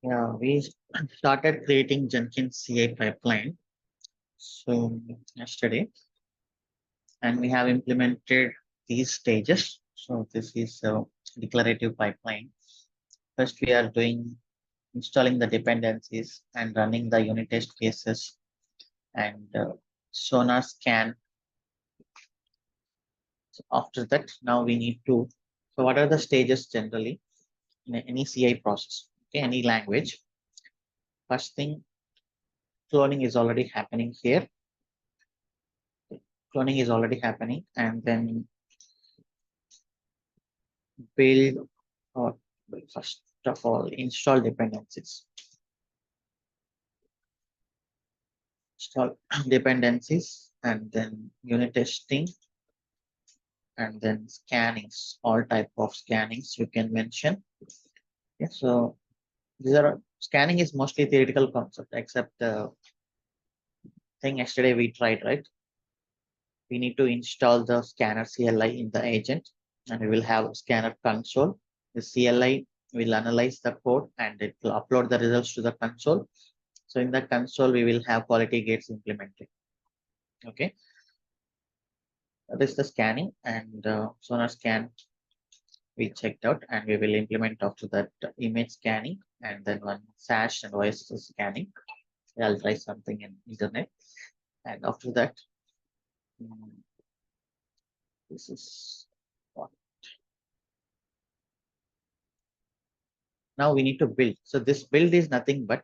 Yeah, we started creating Jenkins CI pipeline. So yesterday, and we have implemented these stages. So this is a declarative pipeline. First, we are doing installing the dependencies and running the unit test cases and Sonar scan. So after that, now we need to. So what are the stages generally in any CI process? Okay, any language. First thing, cloning is already happening here. Cloning is already happening, and then build or first of all install dependencies. Install dependencies and then unit testing and then scannings, all type of scannings you can mention. Yeah, so these are scanning is mostly theoretical concept, except the thing yesterday we tried, right? We need to install the scanner CLI in the agent, and we will have scanner console. The CLI will analyze the code and it will upload the results to the console. So in the console, we will have quality gates implemented. Okay, that is the scanning and Sonar scan we checked out, and we will implement after that image scanning and then one SASH and OSS scanning. I'll try something in internet, and after that, mm, this is what now we need to build. So this build is nothing but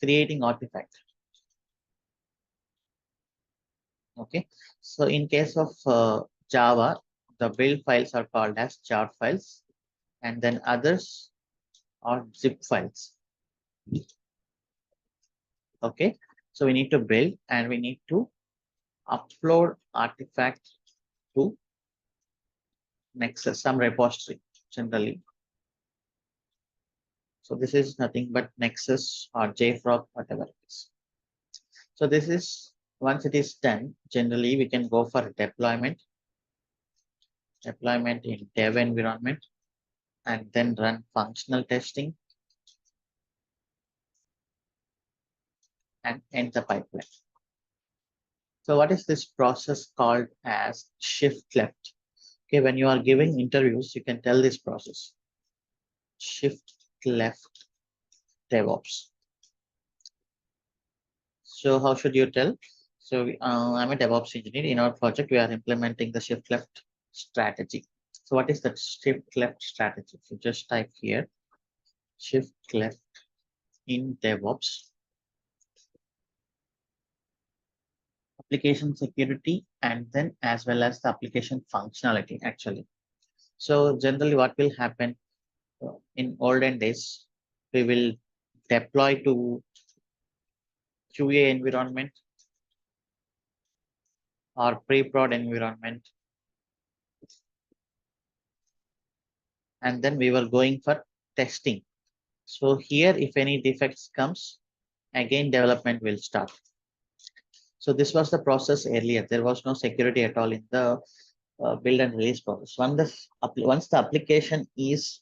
creating artifact. Okay, so in case of Java, the build files are called as jar files, and then others are zip files. Okay, so we need to build and we need to upload artifact to Nexus, some repository generally. So this is nothing but Nexus or JFrog, whatever it is. So this is once it is done, generally we can go for deployment in dev environment and then run functional testing and end the pipeline. So what is this process called as shift left? Okay, when you are giving interviews, you can tell this process. Shift left DevOps. So how should you tell? So I'm a DevOps engineer. In our project, we are implementing the shift left strategy. So what is that shift left strategy? So just type here, shift left in DevOps, application security, and then as well as the application functionality actually. So generally what will happen in olden days, we will deploy to QA environment or pre-prod environment, and then we were going for testing. So here, if any defects comes, again development will start. So this was the process earlier. There was no security at all in the build and release process. Once the application is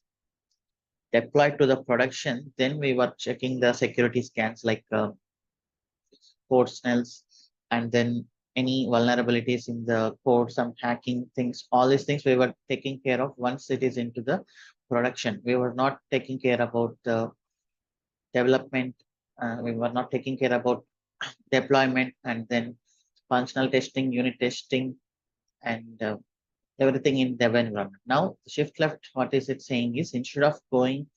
deployed to the production, then we were checking the security scans like code smells and then any vulnerabilities in the code, some hacking things, all these things we were taking care of once it is into the production. We were not taking care about the development. We were not taking care about deployment and then functional testing, unit testing, and everything in dev environment. Now, shift left, what is it saying is instead of going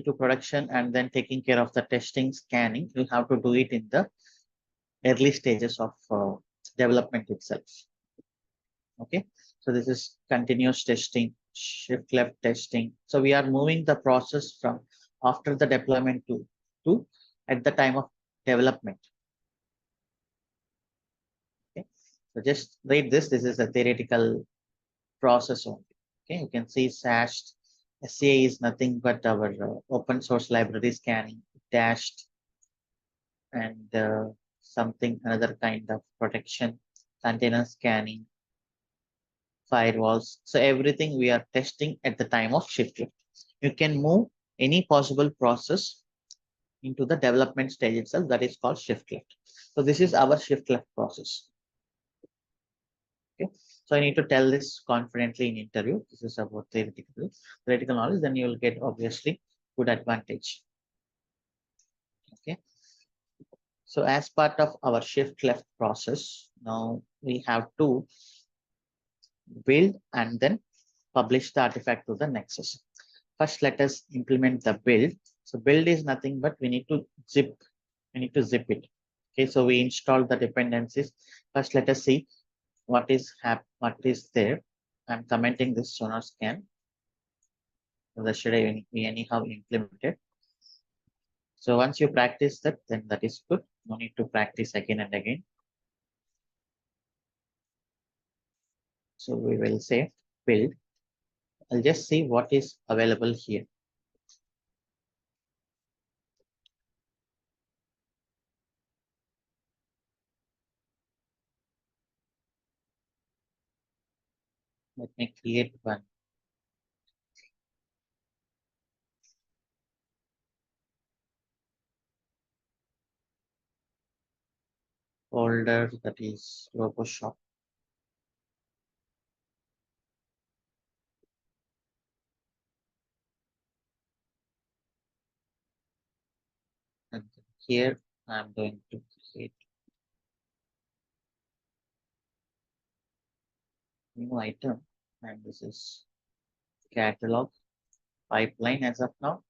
to production and then taking care of the testing, scanning, you have to do it in the early stages of development itself. Okay, so this is continuous testing, shift left testing. So we are moving the process from after the deployment to at the time of development. Okay, so just read this. This is a theoretical process only. Okay, you can see SASH. SCA is nothing but our open source library scanning, dashed, and something another kind of protection, container scanning, firewalls. So everything we are testing at the time of shift left. You can move any possible process into the development stage itself. That is called shift left. So this is our shift left process. Okay. So I need to tell this confidently in interview. This is about theoretical knowledge. Then you will get obviously good advantage. Okay. So as part of our shift left process, now we have to build and then publish the artifact to the Nexus. First, let us implement the build. So build is nothing but we need to zip it. Okay, so we install the dependencies. First, let us see what is there. I'm commenting this Sonar scan. So that should we anyhow implemented. So once you practice that, then that is good. No need to practice again and again. So we will say build. I'll just see what is available here. Let me create one folder that is RoboShop. And here I'm going to create new item, and this is catalog pipeline as of now.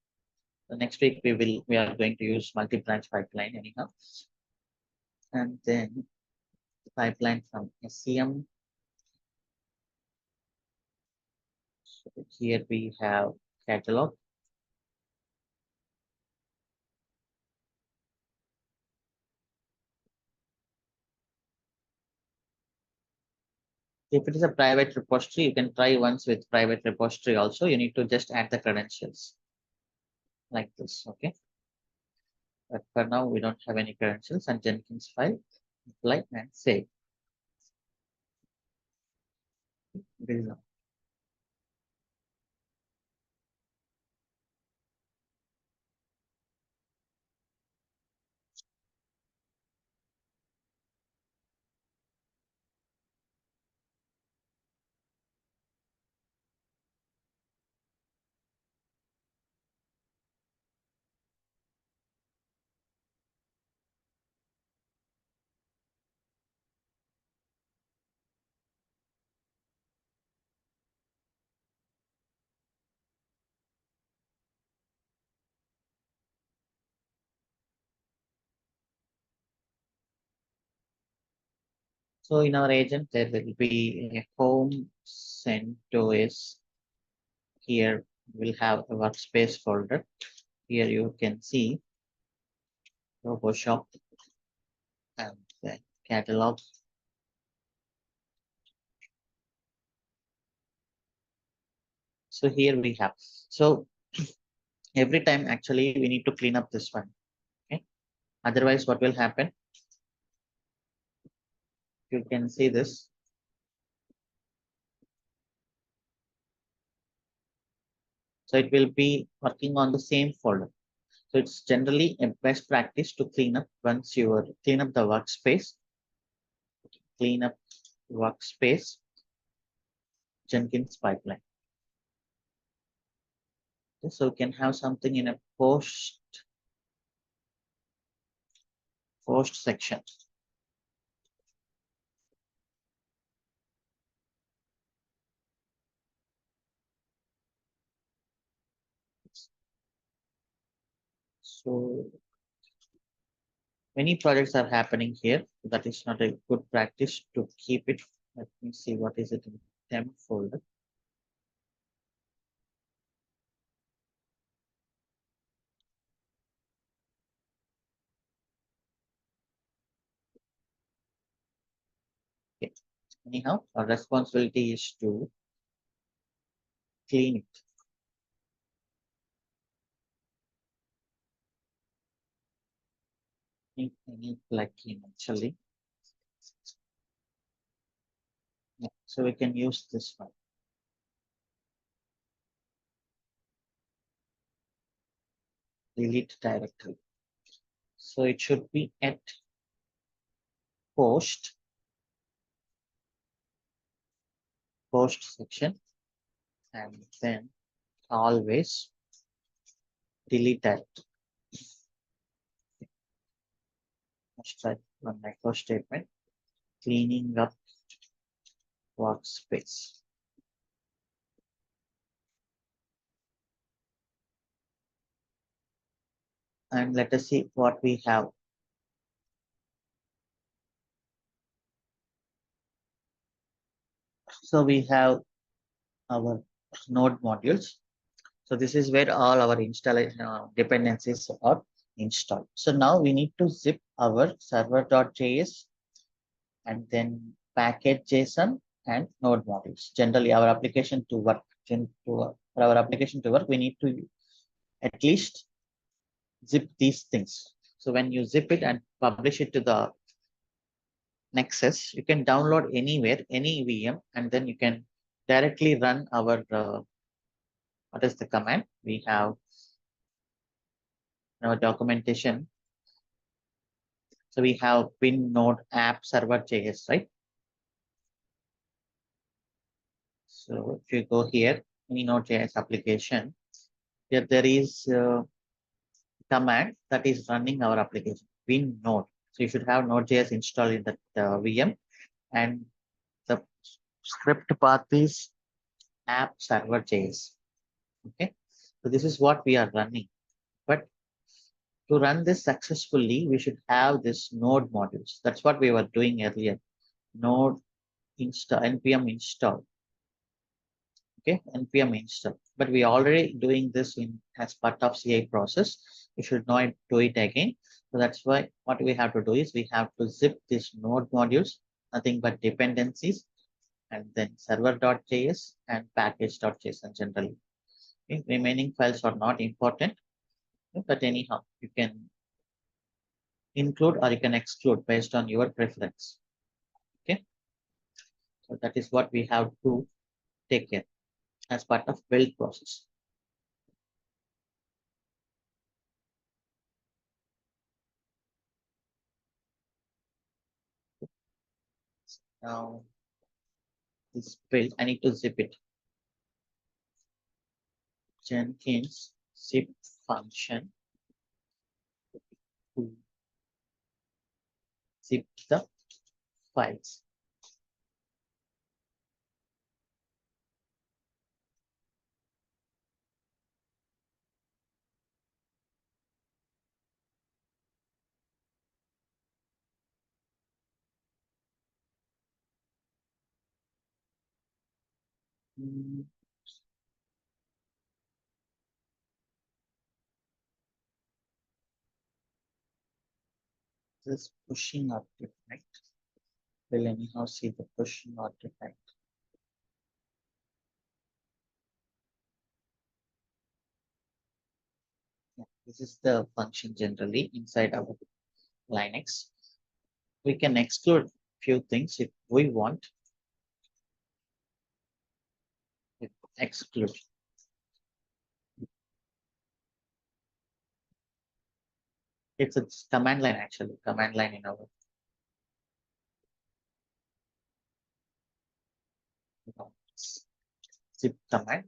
So next week we are going to use multi-branch pipeline anyhow. And then the pipeline from SCM. So here we have catalog. If it is a private repository, you can try once with private repository also. You need to just add the credentials like this, okay? But for now, we don't have any credentials, and Jenkins file, apply and save. This is all. So in our agent, there will be a home CentOS. Here we'll have a workspace folder. Here you can see RoboShop and then catalog. So here we have. So every time actually we need to clean up this one. Okay. Otherwise, what will happen? You can see this. So it will be working on the same folder. So it's generally a best practice to clean up once you clean up the workspace. Clean up workspace Jenkins pipeline. Okay, so you can have something in a post section. So many projects are happening here. That is not a good practice to keep it. Let me see what is it in temp folder. Okay. Anyhow, our responsibility is to clean it. Any plugin actually. Yeah. So we can use this one. Delete directory. So it should be at post section, and then always delete directory. Let's try one micro statement, cleaning up workspace. And let us see what we have. So we have our node modules. So this is where all our installation dependencies are installed. So now we need to zip our server.js and then package.json and node modules. Generally, our application to work, for our application to work, we need to at least zip these things. So when you zip it and publish it to the Nexus, you can download anywhere, any VM, and then you can directly run our what is the command? We have our documentation. So we have pin node app server.js, right? So if you go here, any Node.js application, here there is a command that is running our application, pin node. So you should have Node.js installed in that VM, and the script path is app server.js. Okay, so this is what we are running. But to run this successfully, we should have this node modules. That's what we were doing earlier. Node install, npm install. Okay, npm install. But we are already doing this in as part of CI process. We should not do it again. So that's why what we have to do is we have to zip these node modules, nothing but dependencies, and then server.js and package.json generally. Okay, remaining files are not important, but anyhow, you can include or you can exclude based on your preference. Okay, so that is what we have to take care as part of build process. Now this build, I need to zip it. Jenkins zip function to zip the files. Mm, this pushing artifact. We'll anyhow see the pushing artifact. Yeah, this is the function generally inside our Linux. We can exclude few things if we want. Exclude. It's a command line actually, command line in our zip command.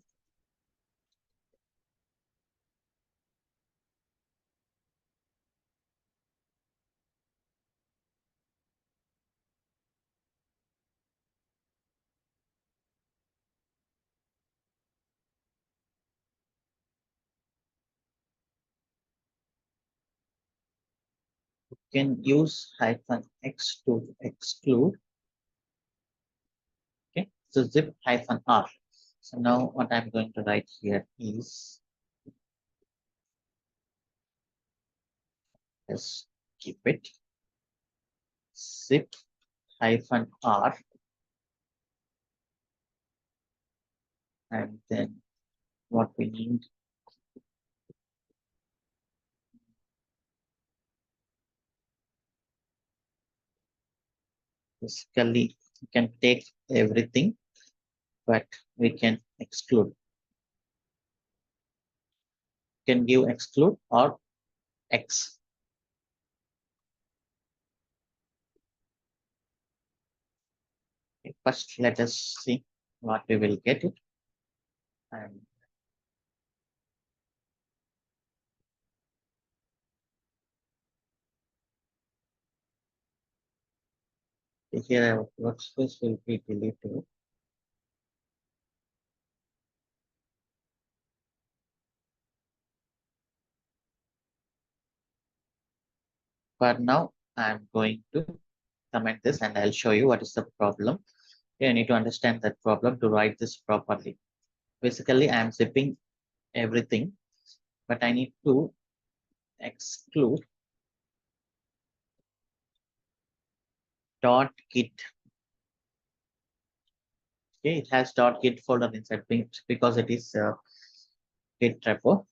You can use -x to exclude. Okay, so zip -r. So now what I'm going to write here is just keep it zip -r, and then what we need basically You can take everything, but we can exclude. You can give exclude or X. Okay, first, let us see what we will get it. And here our workspace will be deleted. For now, I'm going to comment this and I'll show you what is the problem. You need to understand that problem to write this properly. Basically, I'm zipping everything, but I need to exclude .git. Okay, it has .git folder inside because it is Git repo.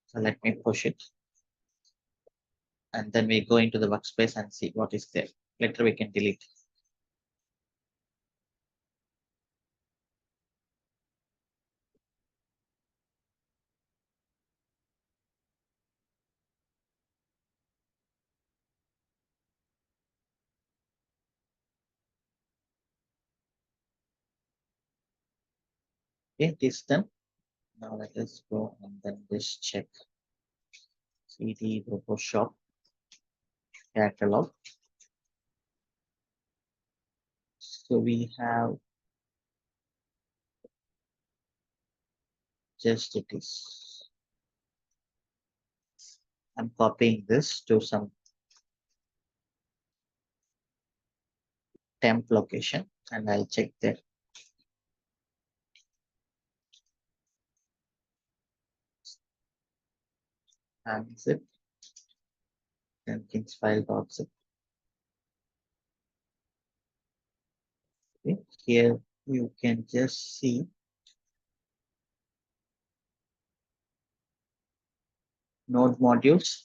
So let me push it. And then we go into the workspace and see what is there. Later we can delete. Okay, it is done. Now let us go and then just check CD Shop catalog. So we have just it is. I'm copying this to some temp location and I'll check there. And zip Jenkins file.zip. Okay. Here you can just see node modules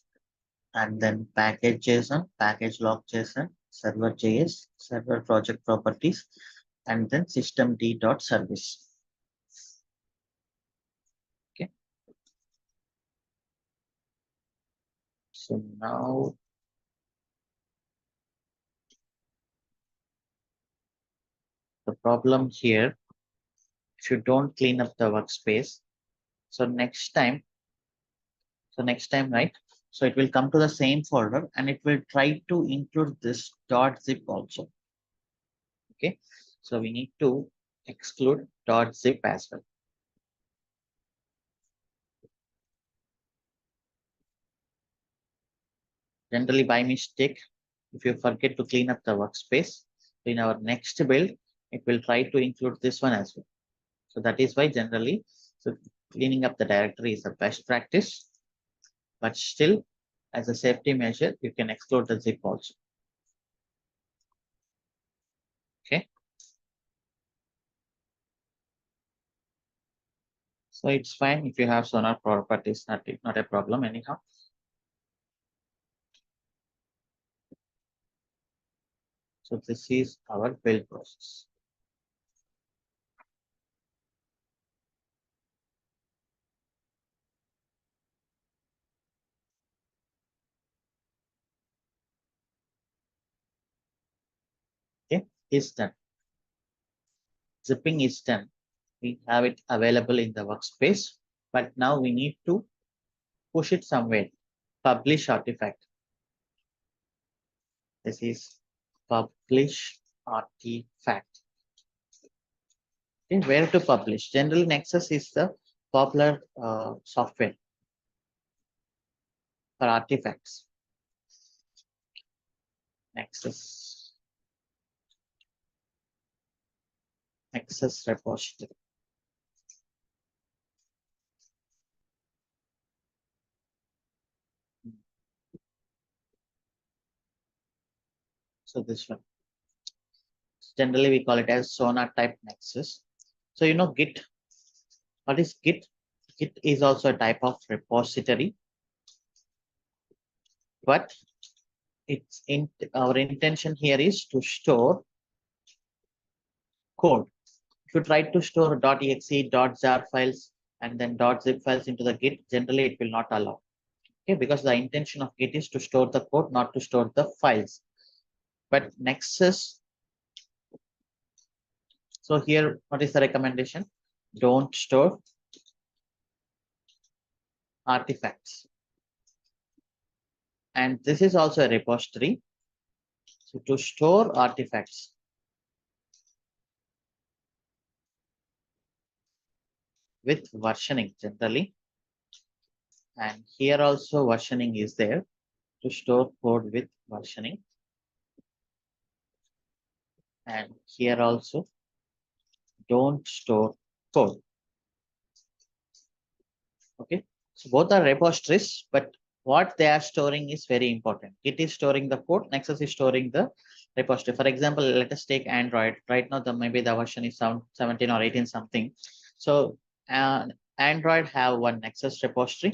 and then package JSON, package log JSON, server JS, server project properties, and then systemd.service. Okay. So now the problem here, if you don't clean up the workspace, so next time, right? So it will come to the same folder and it will try to include this .zip also. Okay. So we need to exclude .zip as well. Generally by mistake, if you forget to clean up the workspace, in our next build, it will try to include this one as well. So that is why generally, so cleaning up the directory is the best practice, but still as a safety measure, you can exclude the zip also. Okay. So it's fine if you have Sonar properties, not a problem anyhow. So this is our build process. Okay, is done. Zipping is done. We have it available in the workspace, but now we need to push it somewhere. Publish artifact. This is publish artifact. Okay, where to publish? Generally, Nexus is the popular software for artifacts. Nexus repository. So this one. Generally, we call it as Sonar type Nexus. So you know Git. What is Git? Git is also a type of repository, but our intention here is to store code. If you try to store .exe, .jar files, and then .zip files into the Git, generally it will not allow. Okay, because the intention of Git is to store the code, not to store the files. But Nexus, so here, what is the recommendation? Don't store artifacts. And this is also a repository. So to store artifacts, with versioning generally, and here also versioning is there to store code with versioning, and here also don't store code. Okay, so both are repositories, but what they are storing is very important. It is storing the code, Nexus is storing the repository. For example, let us take Android. Right now, maybe the version is 17 or 18 something. So Android have one Nexus repository,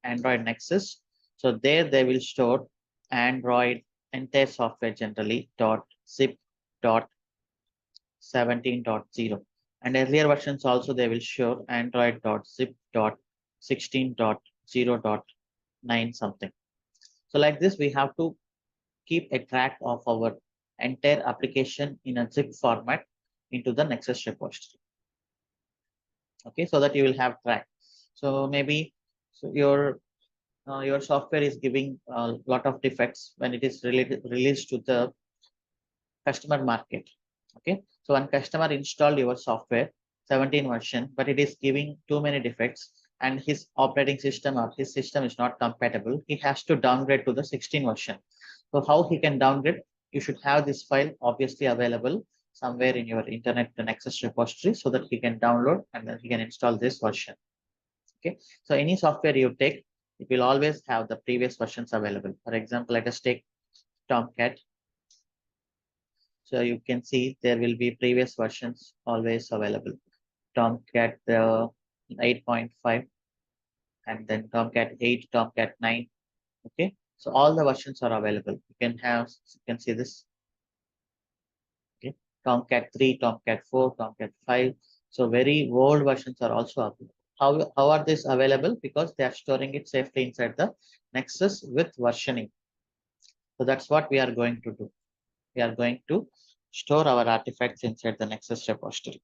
Android Nexus. So there they will store Android entire software generally .zip 17.0, and earlier versions also they will show Android.zip 16.0.9 something. So like this, we have to keep a track of our entire application in a zip format into the Nexus repository. Okay, so that you will have track. So maybe so your software is giving a lot of defects when it is released to the customer market. Okay, so when customer installed your software 17 version, but it is giving too many defects and his operating system or his system is not compatible, he has to downgrade to the 16 version. So how he can downgrade? You should have this file obviously available somewhere in your internet Nexus repository so that he can download and then he can install this version. Okay, so any software you take, it will always have the previous versions available. For example, let us take Tomcat. So you can see there will be previous versions always available. Tomcat 8.5 and then Tomcat 8, Tomcat 9. Okay, so all the versions are available. You can see this. Okay, Tomcat 3, Tomcat 4, Tomcat 5. So very old versions are also available. How are these available? Because they are storing it safely inside the Nexus with versioning. So that's what we are going to do. We are going to store our artifacts inside the Nexus repository.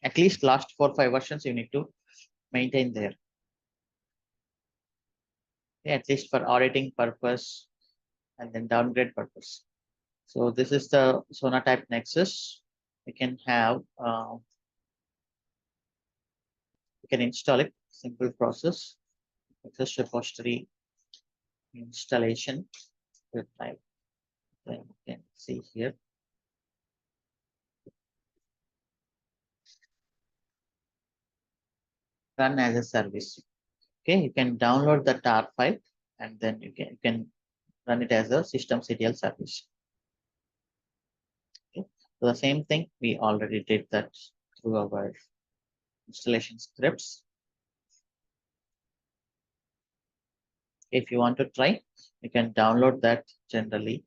At least last 4-5 versions you need to maintain there. Okay, at least for auditing purpose and then downgrade purpose. So this is the Sonatype Nexus. We can have, we can install it, simple process, Nexus repository installation. Type. Then you can see here. Run as a service. Okay, you can download the tar file and then you can run it as a systemctl service. Okay, so the same thing we already did that through our installation scripts. If you want to try, you can download that generally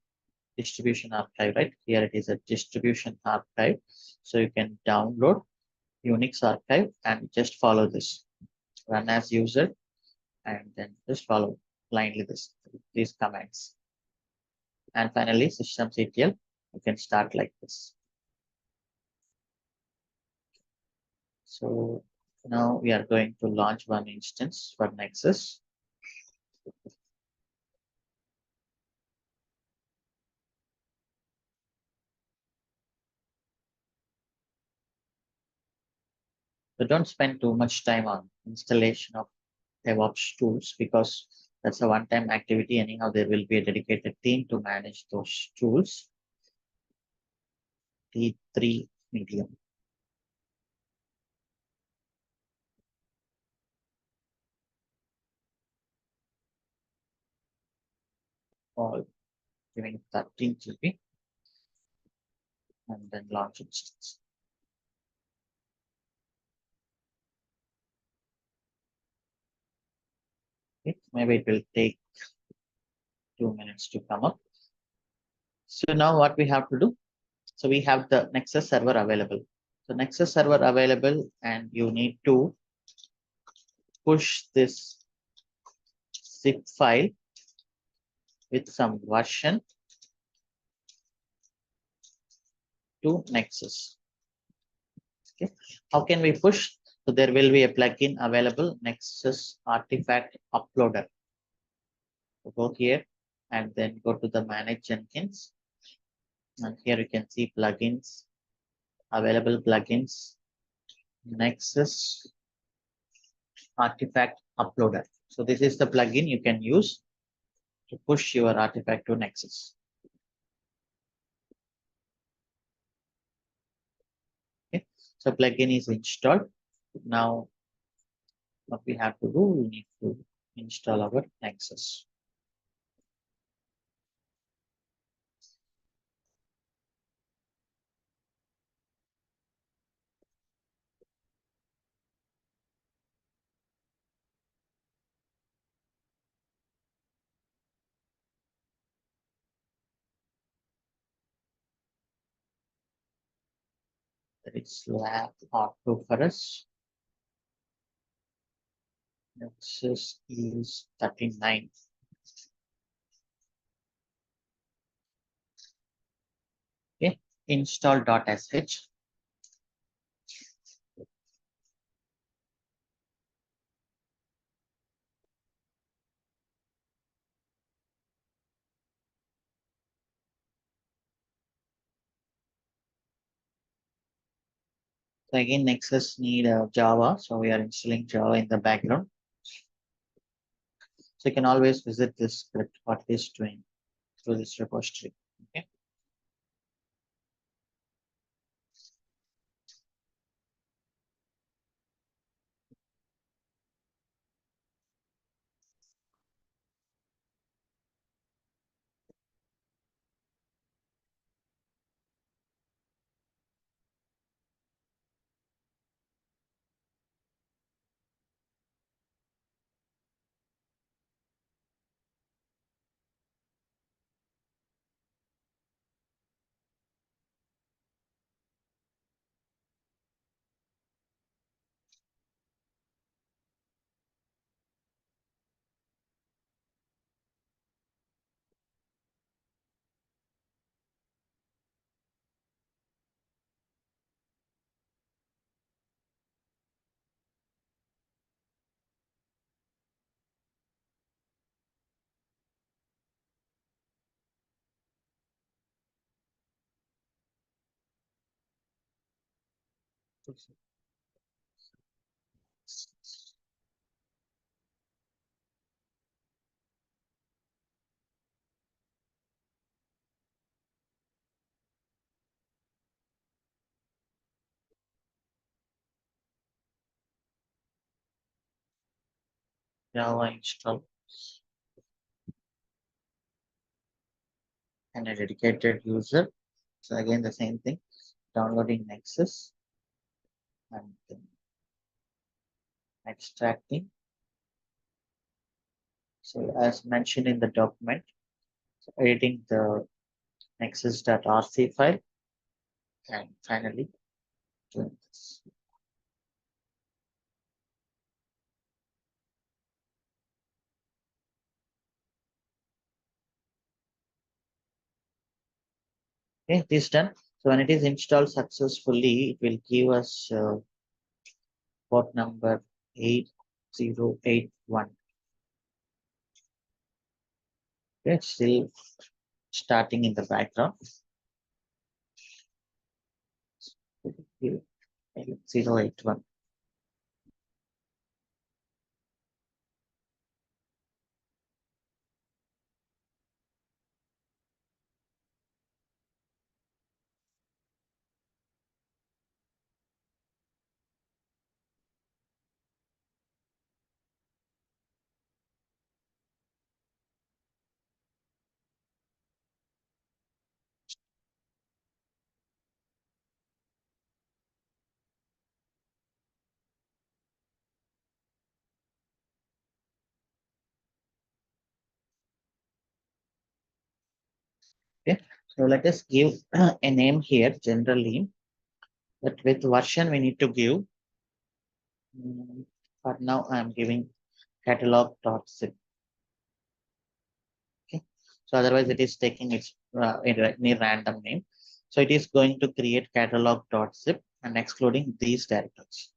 distribution archive, right? Here it is a distribution archive. So you can download Unix archive and just follow this. Run as user and then just follow blindly these commands. And finally, systemctl, you can start like this. So now we are going to launch one instance for Nexus. So don't spend too much time on installation of DevOps tools because that's a one-time activity. Anyhow, there will be a dedicated team to manage those tools. T3 medium. All giving 13 GB and then launch instance. Okay. Maybe it will take 2 minutes to come up. So now what we have to do? So we have the Nexus server available. So Nexus server available, and you need to push this zip file with some version to Nexus. Okay. How can we push? So there will be a plugin available, Nexus Artifact Uploader. So go here and then go to the Manage Jenkins. And here you can see plugins, available plugins, Nexus Artifact Uploader. So this is the plugin you can use to push your artifact to Nexus. Okay. So plugin is installed. Now what we have to do, we need to install our Nexus. That is lab R2 for us. Nexus is 39. Okay, install.sh. So again, Nexus need Java, so we are installing Java in the background. So you can always visit this script, what it is doing through this repository. Okay. Java install and a dedicated user. So again, the same thing, downloading Nexus and then extracting. So as mentioned in the document, so editing the nexus.rc file and finally doing this. Okay, this done. So when it is installed successfully, it will give us port number 8081. Okay, it's still starting in the background. 8081. Okay, so let us give a name here generally, but with version we need to give. For now, I am giving catalog.zip. Okay, so otherwise it is taking its any random name. So it is going to create catalog.zip and excluding these directories.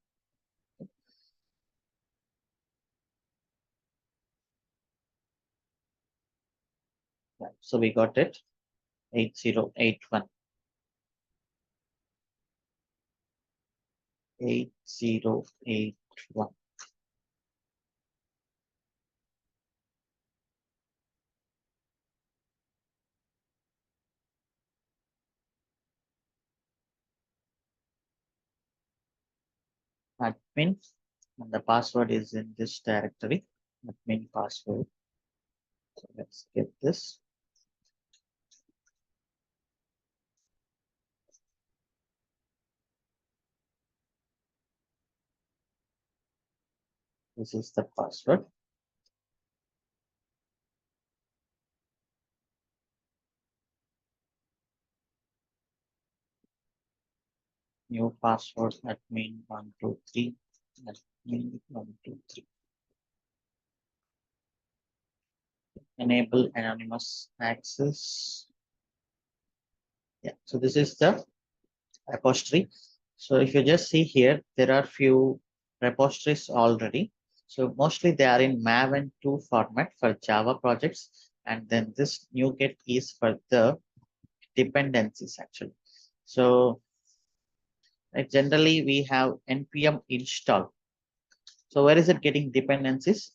Yeah, so we got it 8081. 8081. Admin, and the password is in this directory. Admin password. So let's get this. This is the password. New password admin 123. Admin 123. Enable anonymous access. Yeah, so this is the repository. So if you just see here, there are few repositories already. So mostly they are in Maven 2 format for Java projects. And then this NuGet is for the dependencies actually. So generally we have npm install. So where is it getting dependencies?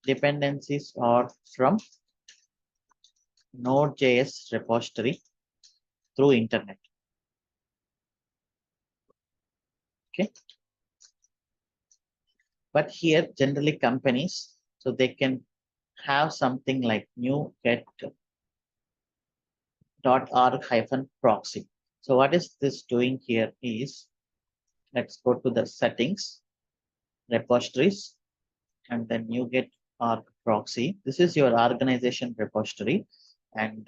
Dependencies are from Node.js repository through internet. Okay. But here generally companies, so they can have something like NuGet.org-proxy. So what is this doing here is, let's go to the settings, repositories, and then NuGet org proxy. This is your organization repository, and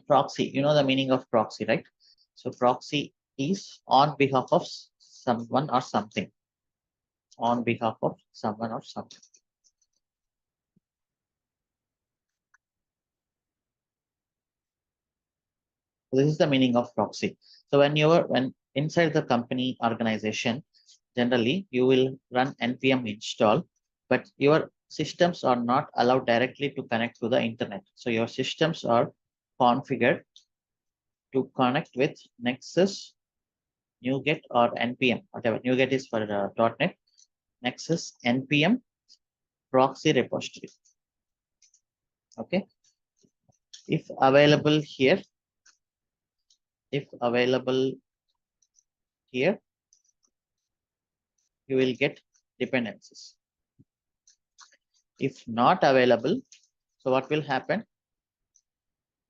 proxy. You know the meaning of proxy, right? So proxy is on behalf of someone or something. On behalf of someone or something. So this is the meaning of proxy. So when inside the company organization, generally you will run npm install, but your systems are not allowed directly to connect to the internet. So your systems are configured to connect with Nexus, NuGet, or npm, whatever. NuGet is for .NET, Nexus, npm, proxy repository. Okay. If available here, you will get dependencies. If not available, so what will happen?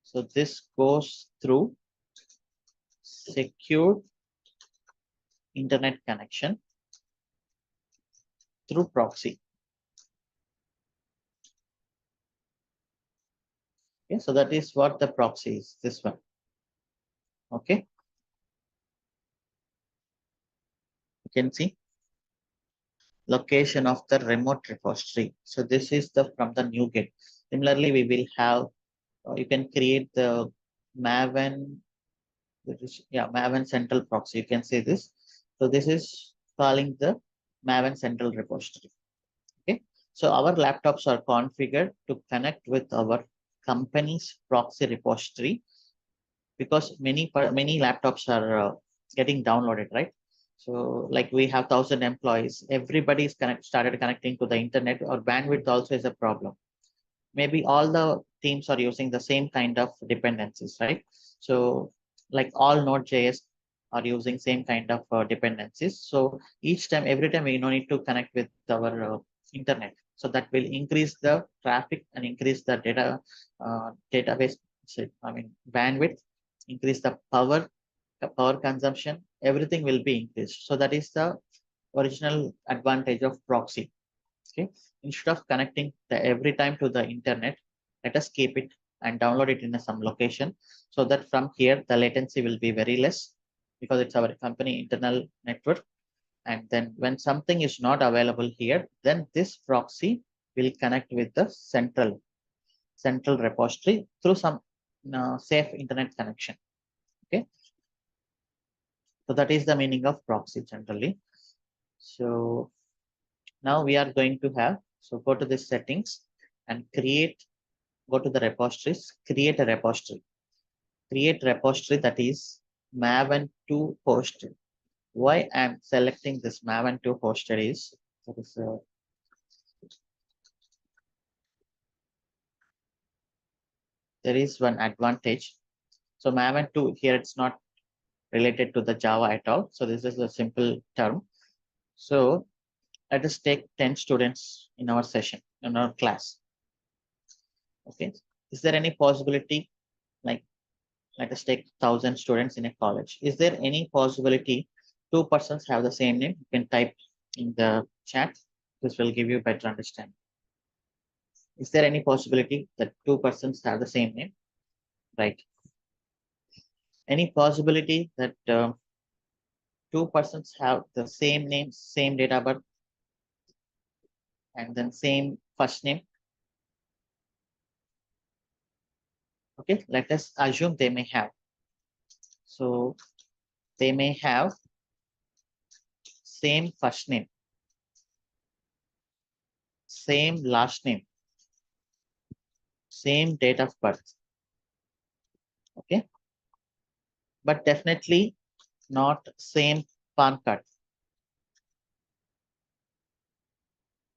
So this goes through secure internet connection through proxy. Okay, so that is what the proxy is, this one. Okay, you can see location of the remote repository. So this is the from the NuGet. Similarly, we will have, you can create the Maven, Maven central proxy. You can see this. So this is calling the Maven central repository. Okay, so our laptops are configured to connect with our company's proxy repository, because many laptops are getting downloaded, right? So like we have 1,000 employees, everybody is started connecting to the internet, or bandwidth also is a problem. Maybe all the teams are using the same kind of dependencies, right? So like all Node.js are using same kind of dependencies. So every time we need to connect with our internet. So that will increase the traffic and increase the database, bandwidth, increase the power consumption, everything will be increased. So that is the original advantage of proxy. Okay, instead of connecting every time to the internet, let us keep it and download it in some location, so that from here the latency will be very less, because it's our company internal network. And then when something is not available here, then this proxy will connect with the central repository through some safe internet connection. Okay, so that is the meaning of proxy generally. So now we are going to have, so go to the settings and go to the repositories, create a repository. Create repository, that is Maven2 hosted. Why I'm selecting this Maven2 hosted is, there is one advantage. So Maven2 here, it's not related to the Java at all. So this is a simple term. So let us take 10 students in our session, in our class. Okay. Is there any possibility, like, let us take 1,000 students in a college. Is there any possibility two persons have the same name? You can type in the chat. This will give you better understanding. Is there any possibility that two persons have the same name? Right. Any possibility that two persons have the same name, same date of birth, and then same first name? Okay, let us assume they may have. So they may have same first name, same last name, same date of birth. Okay, but definitely not same PAN card,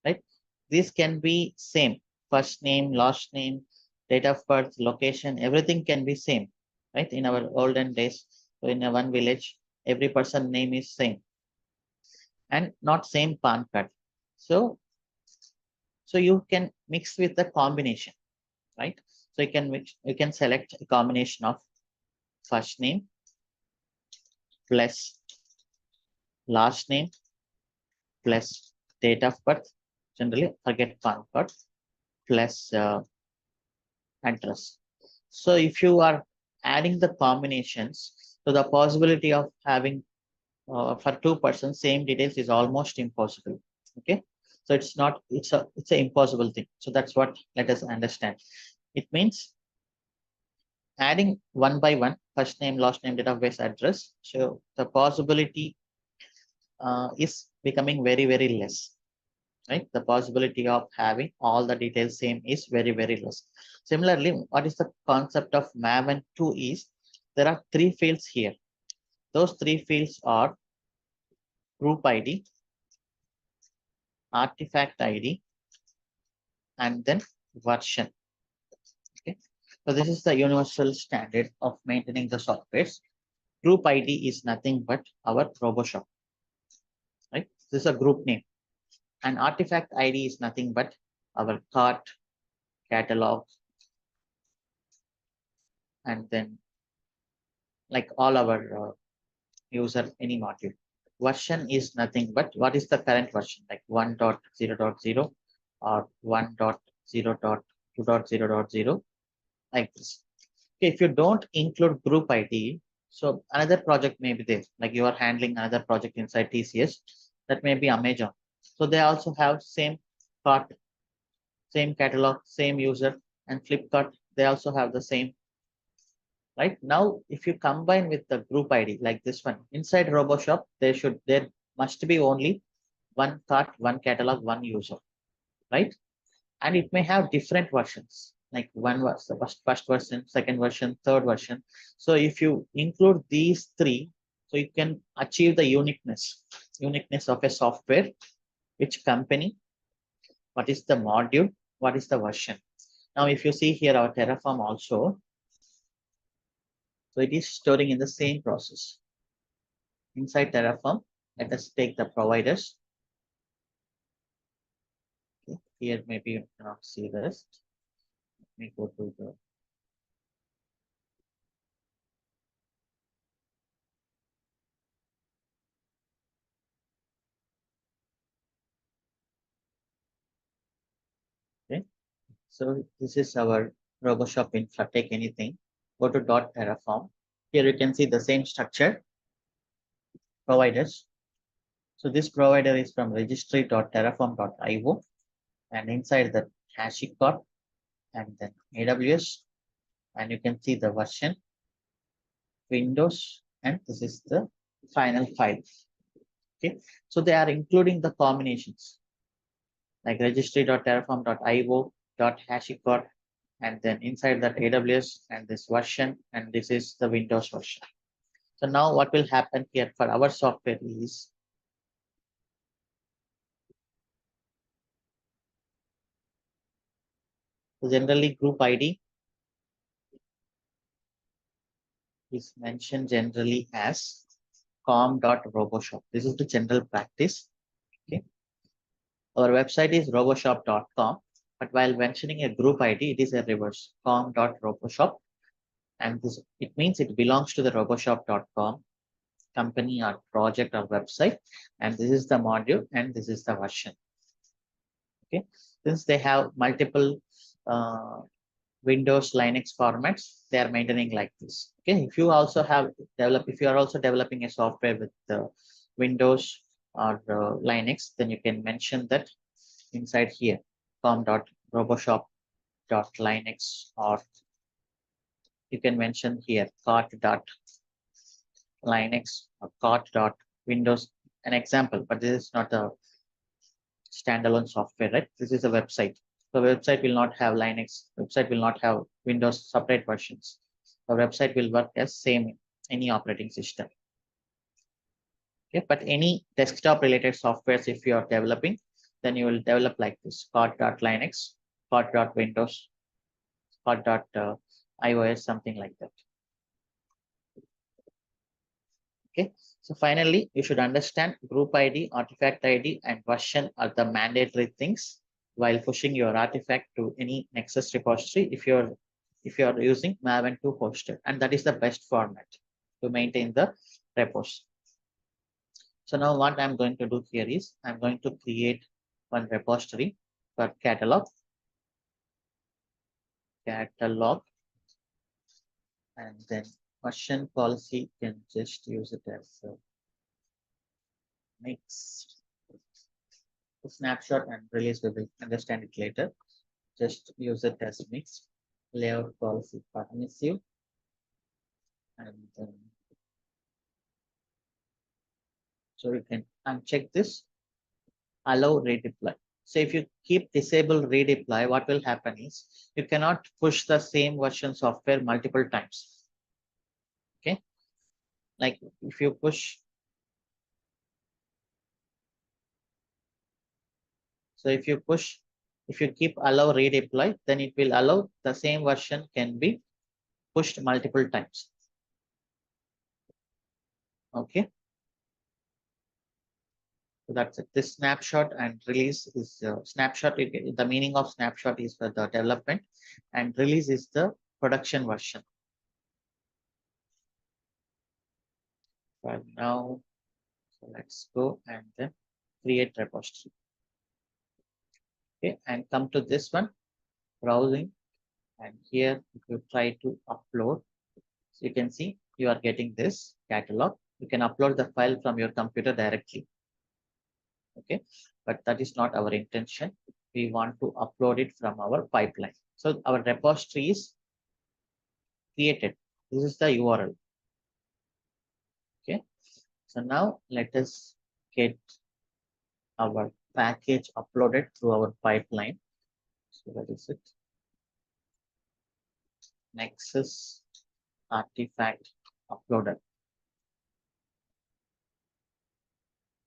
right? These can be same, first name, last name, date of birth, location, everything can be same, right? In our olden days, so in a one village, every person name is same and not same PAN card. So you can mix with the combination, right? So you can select a combination of first name plus last name plus date of birth, generally forget PAN card, plus address. So if you are adding the combinations, so the possibility of having for two persons same details is almost impossible. Okay, so it's a impossible thing. So that's what, let us understand. It means adding one by one, first name, last name, database address. So the possibility is becoming very, very less, right? The possibility of having all the details same is very, very less. Similarly, what is the concept of Maven 2 is, there are three fields here. Those three fields are group ID, artifact ID, and then version. Okay. So this is the universal standard of maintaining the softwares. Group ID is nothing but our RoboShop, right? This is a group name. And artifact ID is nothing but our cart, catalog, and then like all our user any module. Version is nothing but what is the current version, like 1.0.0 or 1.0.2.0.0, like this. Okay, if you don't include group ID, so another project may be there, like you are handling another project inside TCS, that may be Amazon. So they also have same cart, same catalog, same user, and Flipkart, they also have the same. Right now, if you combine with the group ID like this one, inside RoboShop, there must be only one cart, one catalog, one user, right? And it may have different versions, like one was the first version, second version, third version. So if you include these three, so you can achieve the uniqueness of a software, which company, what is the module, what is the version. Now, if you see here our Terraform also, so it is storing in the same process. Inside Terraform, let us take the providers. Okay. Here, maybe you cannot see this. Let me go to the So this is our RoboShop infra. Take anything. Go to .terraform. Here you can see the same structure providers. So this provider is from registry.terraform.io, and inside the HashiCorp and then AWS, and you can see the version, Windows, and this is the final file. Okay, so they are including the combinations like registry.terraform.io, .hashicorp, and then inside that AWS and this version, and this is the Windows version. So now what will happen here for our software is generally group ID is mentioned generally as com.roboshop. This is the general practice. Okay. Our website is roboshop.com, but while mentioning a group ID, it is a reverse com.roboshop. And this it means it belongs to the roboshop.com company or project or website. And this is the module and this is the version. Okay. Since they have multiple Windows, Linux formats, they are maintaining like this. Okay, if you also have if you are also developing a software with Windows or Linux, then you can mention that inside here, com.roboshop.linux, or you can mention here cart.linux or cart.windows, an example, but this is not a standalone software, right? This is a website. The website will not have Linux, website will not have Windows separate versions. The website will work as same any operating system. Okay, but any desktop related softwares, if you are developing, then you will develop like this cart.linux, cart.windows, cart.ios, something like that. Okay, so finally, you should understand group ID, artifact ID, and version are the mandatory things while pushing your artifact to any Nexus repository if you're using Maven 2 hosted, and that is the best format to maintain the repos. So now what I'm going to do here is I'm going to create one repository for catalog, and then version policy can just use it as a mixed snapshot, and release we will understand it later. Just use it as mixed layout policy permissive, and then so you can uncheck this, allow redeploy. So if you keep disable redeploy, what will happen is you cannot push the same version software multiple times. Okay, like if you push, so if you keep allow redeploy, then it will allow the same version can be pushed multiple times. Okay, so that's it. This snapshot and release is snapshot. The meaning of snapshot is for the development, and release is the production version. But now, so let's go and then create repository. Okay, and come to this one, browsing, and here if you try to upload, so you can see you are getting this catalog. You can upload the file from your computer directly. Okay, but that is not our intention. We want to upload it from our pipeline. So our repository is created. This is the URL. Okay, so now let us get our package uploaded through our pipeline. So that is it. Nexus artifact uploader.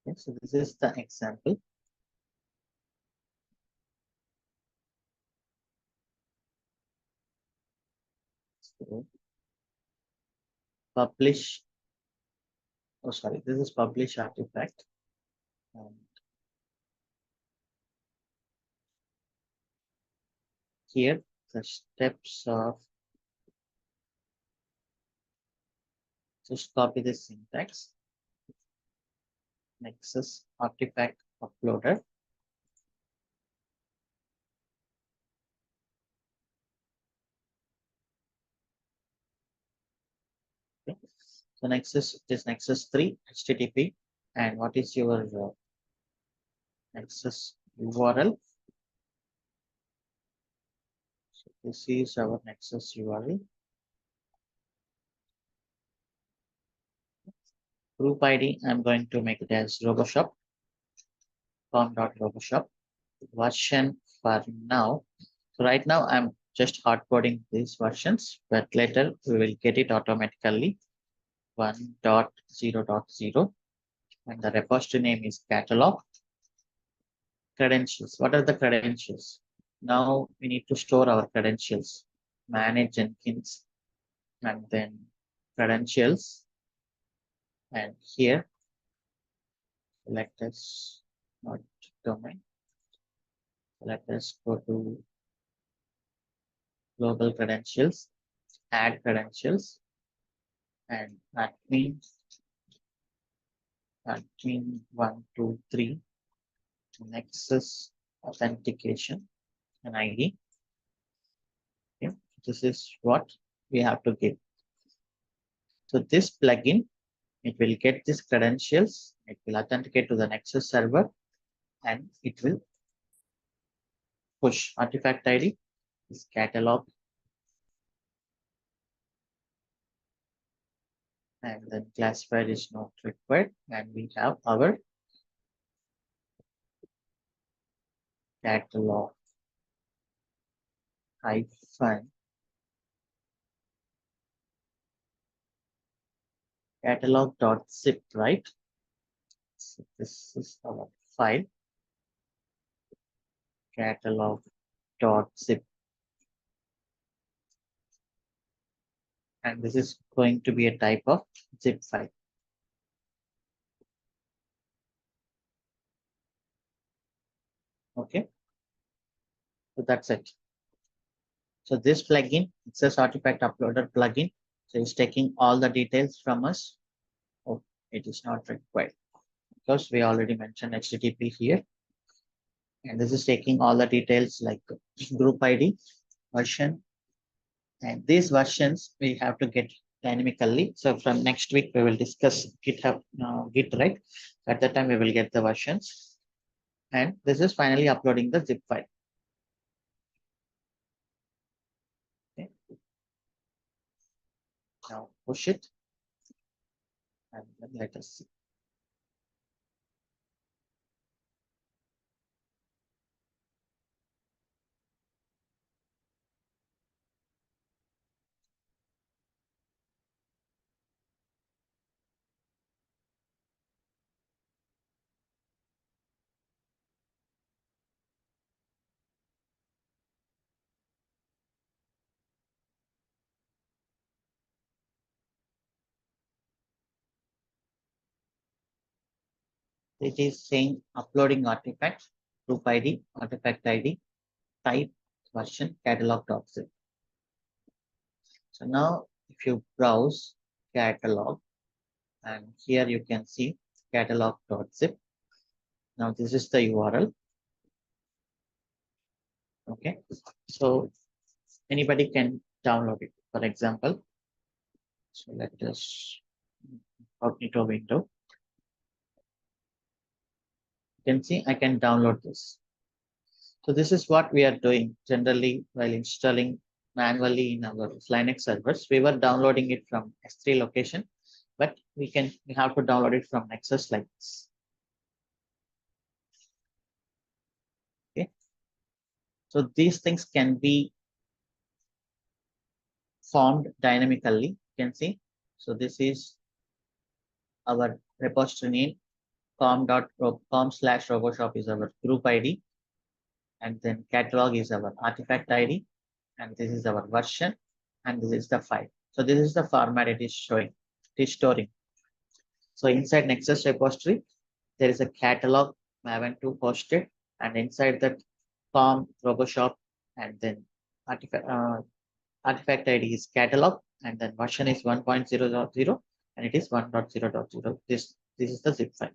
Okay, so this is the example. So publish, oh sorry, this is publish artifact. And here the steps of, just copy this syntax. Nexus artifact uploader. So Nexus, it is Nexus 3 HTTP. And what is your Nexus URL? So this is our Nexus URL. Group ID, I'm going to make it as RoboShop, com.roboshop. Version for now. So right now I'm just hard coding these versions, but later we will get it automatically. 1.0.0, and the repository name is catalog. Credentials. What are the credentials? Now we need to store our credentials. Manage Jenkins, and then credentials. And here, let us not domain. Let us go to global credentials, add credentials, and admin 123 Nexus authentication and ID. Okay. This is what we have to give. So this plugin, it will get these credentials, it will authenticate to the Nexus server, and it will push artifact ID, this catalog, and then classifier is not required, and we have our catalog hyphen catalog.zip, right? So this is our file, catalog.zip, and this is going to be a type of zip file. Okay, so that's it. So this plugin, it's a artifact uploader plugin. So it's taking all the details from us. Oh, it is not required because we already mentioned HTTP here. And this is taking all the details like group ID, version, and these versions we have to get dynamically. So from next week, we will discuss GitHub, Git, right? At that time, we will get the versions. And this is finally uploading the zip file. Okay. Now push it, and then let us see. It is saying uploading artifact, group ID, artifact ID, type, version, catalog.zip. So now if you browse catalog, and here you can see catalog.zip. Now this is the URL. Okay, so anybody can download it. For example, so let us incognito window. You can see I can download this. So this is what we are doing generally while installing manually in our Linux servers. We were downloading it from S3 location, but we have to download it from Nexus like this. Okay. So these things can be formed dynamically. You can see. So this is our repository name, com/roboshop is our group ID, and then catalog is our artifact ID, and this is our version, and this is the file. So this is the format it is showing, it is storing. So inside Nexus repository, there is a catalog Maven 2 hosted, and inside that com RoboShop, and then artifact ID is catalog, and then version is 1.0.0, and it is 1.0.0. This is the zip file.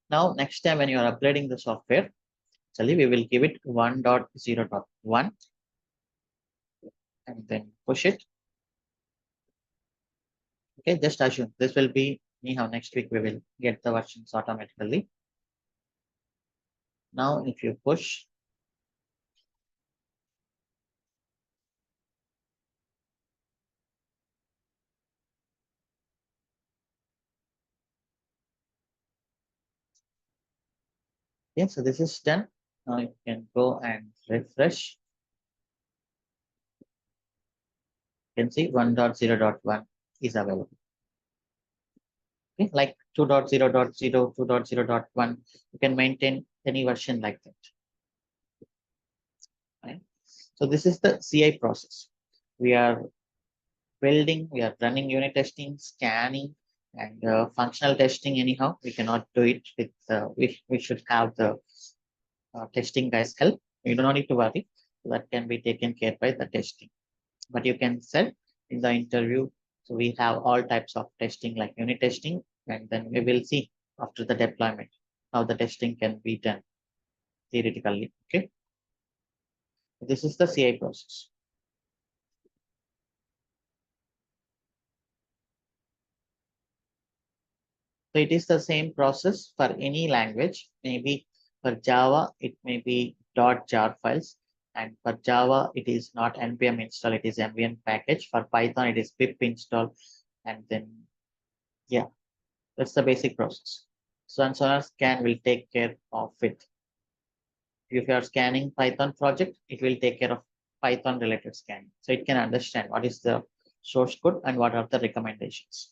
Now, next time when you are upgrading the software, actually we will give it 1.0.1, and then push it. Okay, just assume this will be anyhow next week we will get the versions automatically. Now if you push, okay, so this is done. Now you can go and refresh. You can see 1.0.1 is available. Okay, like 2.0.0, 2.0.1, you can maintain any version like that. Right? So this is the CI process. We are building, we are running unit testing, scanning, and functional testing. Anyhow, we cannot do it with. We should have the testing guys help. You do not need to worry. That can be taken care by the testing. But you can set in the interview. So we have all types of testing like unit testing, and then we will see after the deployment how the testing can be done theoretically. Okay. This is the CI process. So it is the same process for any language. Maybe for Java, it may be .jar files. And for Java, it is not npm install, it is mvn package. For Python, it is pip install. And then, yeah, that's the basic process. So and Sonar Scan will take care of it. If you are scanning Python project, it will take care of Python related scanning. So it can understand what is the source code and what are the recommendations.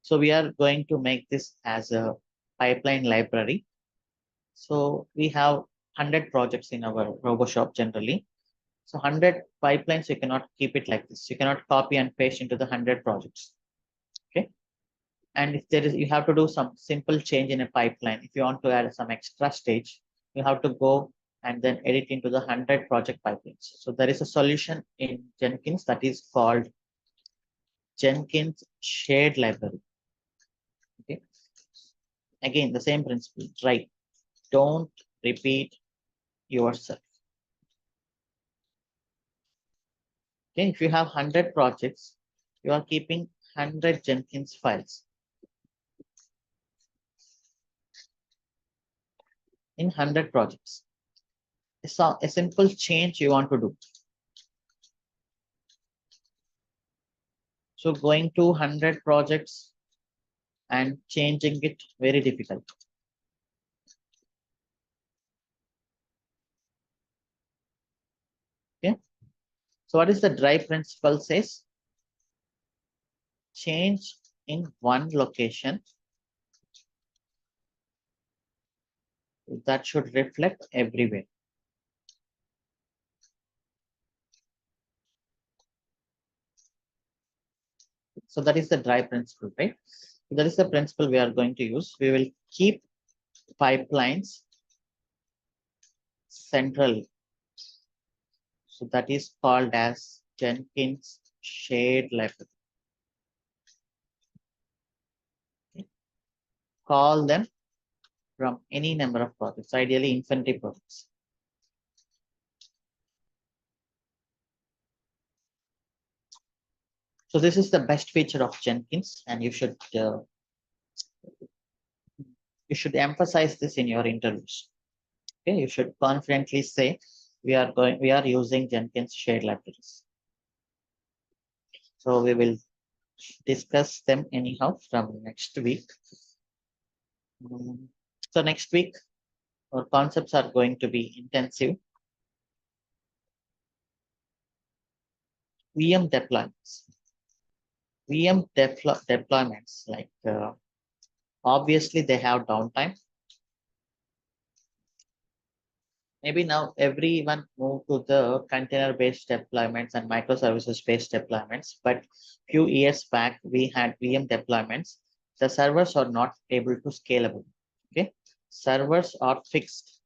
So we are going to make this as a pipeline library. So we have 100 projects in our RoboShop generally. So 100 pipelines, you cannot keep it like this. You cannot copy and paste into the 100 projects. Okay. And if there is, you have to do some simple change in a pipeline. If you want to add some extra stage, you have to go and then edit into the 100 project pipelines. So there is a solution in Jenkins that is called Jenkins Shared Library. Okay. Again, the same principle, right? Don't repeat yourself. Okay, if you have 100 projects, you are keeping 100 Jenkins files in 100 projects. It's a simple change you want to do. So going to 100 projects and changing it very difficult. Okay. So what is the drive principle says? Change in one location that should reflect everywhere. So that is the drive principle, right? So that is the principle we are going to use. We will keep pipelines central. So that is called as Jenkins shared library. Okay. Call them from any number of projects, ideally infinity projects. So this is the best feature of Jenkins, and you should emphasize this in your interviews. Okay, you should confidently say we are using Jenkins shared libraries. So we will discuss them anyhow from next week. So next week our concepts are going to be intensive. VM deployments. Deployments, like obviously they have downtime. Maybe now everyone moved to the container-based deployments and microservices-based deployments, but few years back we had VM deployments. The servers are not able to scalable. Okay, servers are fixed.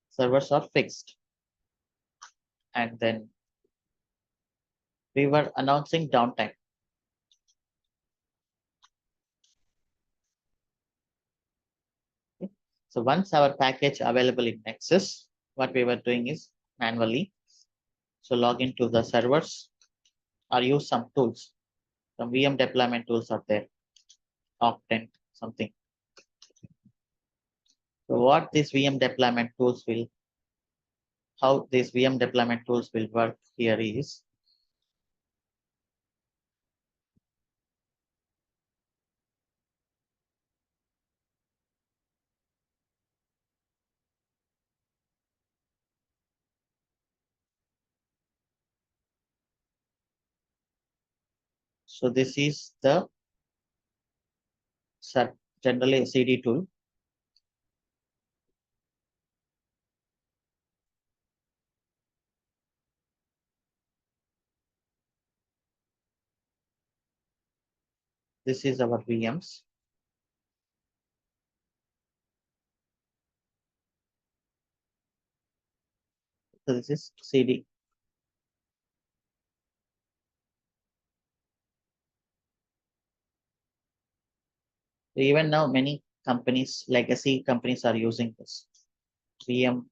Servers are fixed, and then we were announcing downtime. Okay? So once our package available in Nexus, what we were doing is manually. So log into the servers, or use some tools. Some VM deployment tools are there, Octant, something. So what these VM deployment tools will, how these VM deployment tools will work here is, so this is the generally CD tool. This is our VMs. So this is CD. Even now, many companies, legacy companies, are using this VM1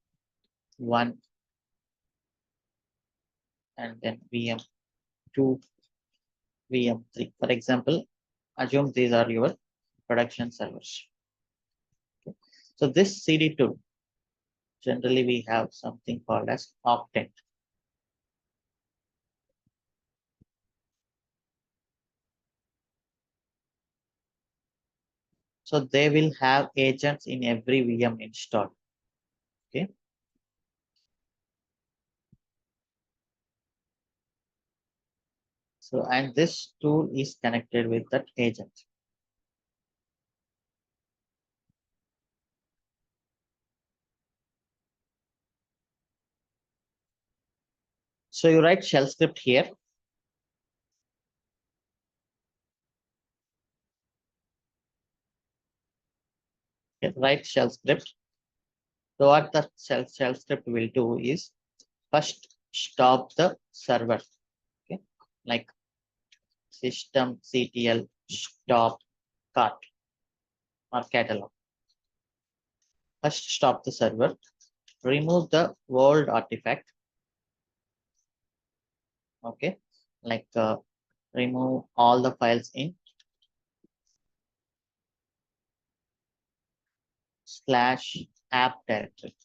and then VM2, VM3. For example, assume these are your production servers. Okay. So this CD tool, generally we have something called as Octant. So they will have agents in every VM installed. Okay. So, and this tool is connected with that agent. So you write shell script here. Okay, write shell script. So what the shell script will do is first stop the server. Okay, like systemctl stop cart or catalog. First stop the server, remove the world artifact. Okay, like remove all the files in /app directory.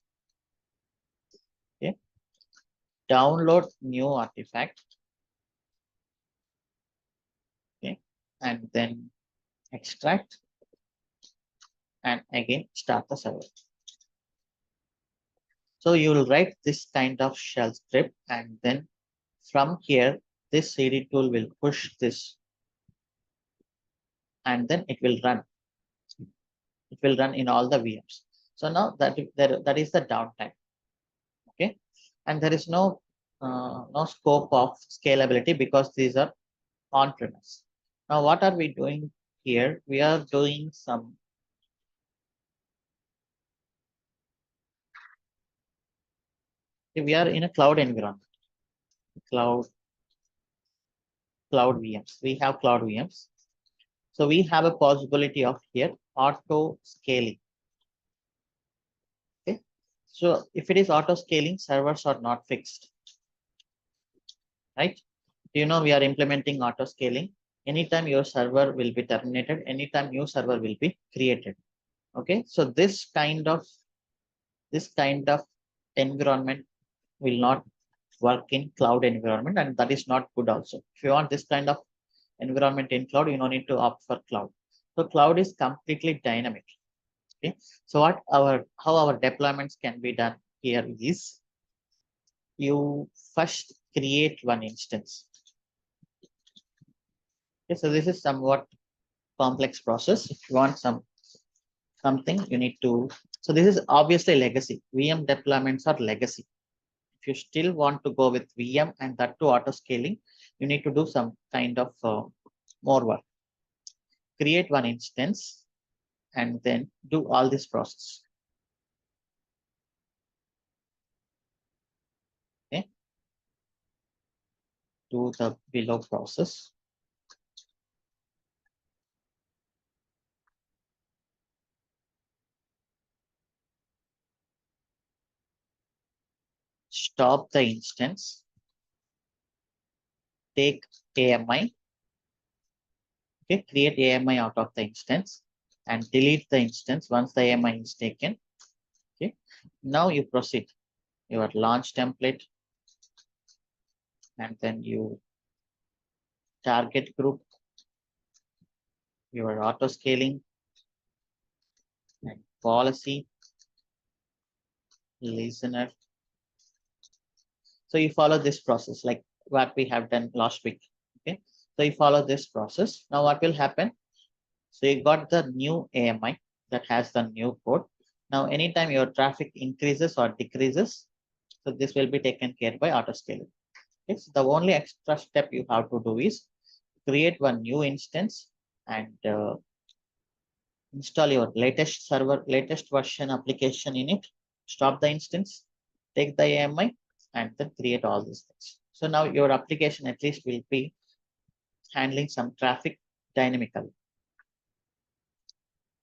Okay, download new artifact. Okay, and then extract and again start the server. So you will write this kind of shell script, and then from here, this CD tool will push this, and then it will run. It will run in all the VMs. So now that is the downtime. Okay, and there is no scope of scalability because these are on premise. Now, what are we doing here? We are doing some. We are in a cloud environment. Cloud VMs. We have cloud VMs. So we have a possibility of here auto scaling. Okay. So if it is auto scaling, servers are not fixed, right? You know, we are implementing auto scaling. Anytime your server will be terminated, anytime new server will be created. Okay. So this kind of environment will not work in cloud environment, and that is not good also. If you want this kind of environment in cloud, you don't need to opt for cloud. So cloud is completely dynamic. Okay. So how our deployments can be done here is you first create one instance. Okay, so this is somewhat complex process. If you want something, you need to. So this is obviously legacy. VM deployments are legacy. If you still want to go with VM and that to auto scaling, you need to do some kind of more work. Create one instance and then do all this process. Okay. Do the below process. Stop the instance. Take AMI. Okay, create AMI out of the instance and delete the instance once the AMI is taken. Okay, now you proceed your launch template, and then you target group, your auto scaling and policy, listener. So you follow this process like what we have done last week. Okay, so you follow this process. Now what will happen? So you got the new AMI that has the new code. Now anytime your traffic increases or decreases, so this will be taken care by auto scaling. Okay, so the only extra step you have to do is create one new instance and install your latest server, latest version application in it, stop the instance, take the AMI, and then create all these things. So now your application at least will be handling some traffic dynamically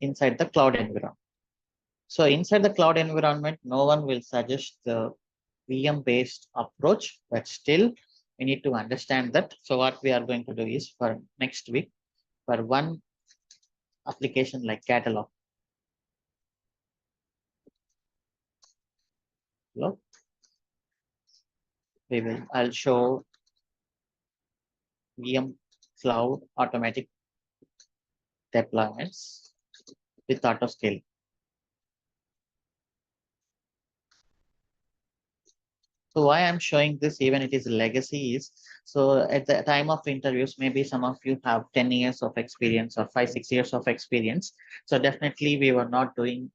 inside the cloud environment. So inside the cloud environment, no one will suggest the VM-based approach, but still we need to understand that. So what we are going to do is for next week, for one application like catalog, look, I'll show VM cloud automatic deployments with auto scale. So why I'm showing this, even it is legacy, is so at the time of interviews, maybe some of you have 10 years of experience or 5, 6 years of experience. So definitely we were not doing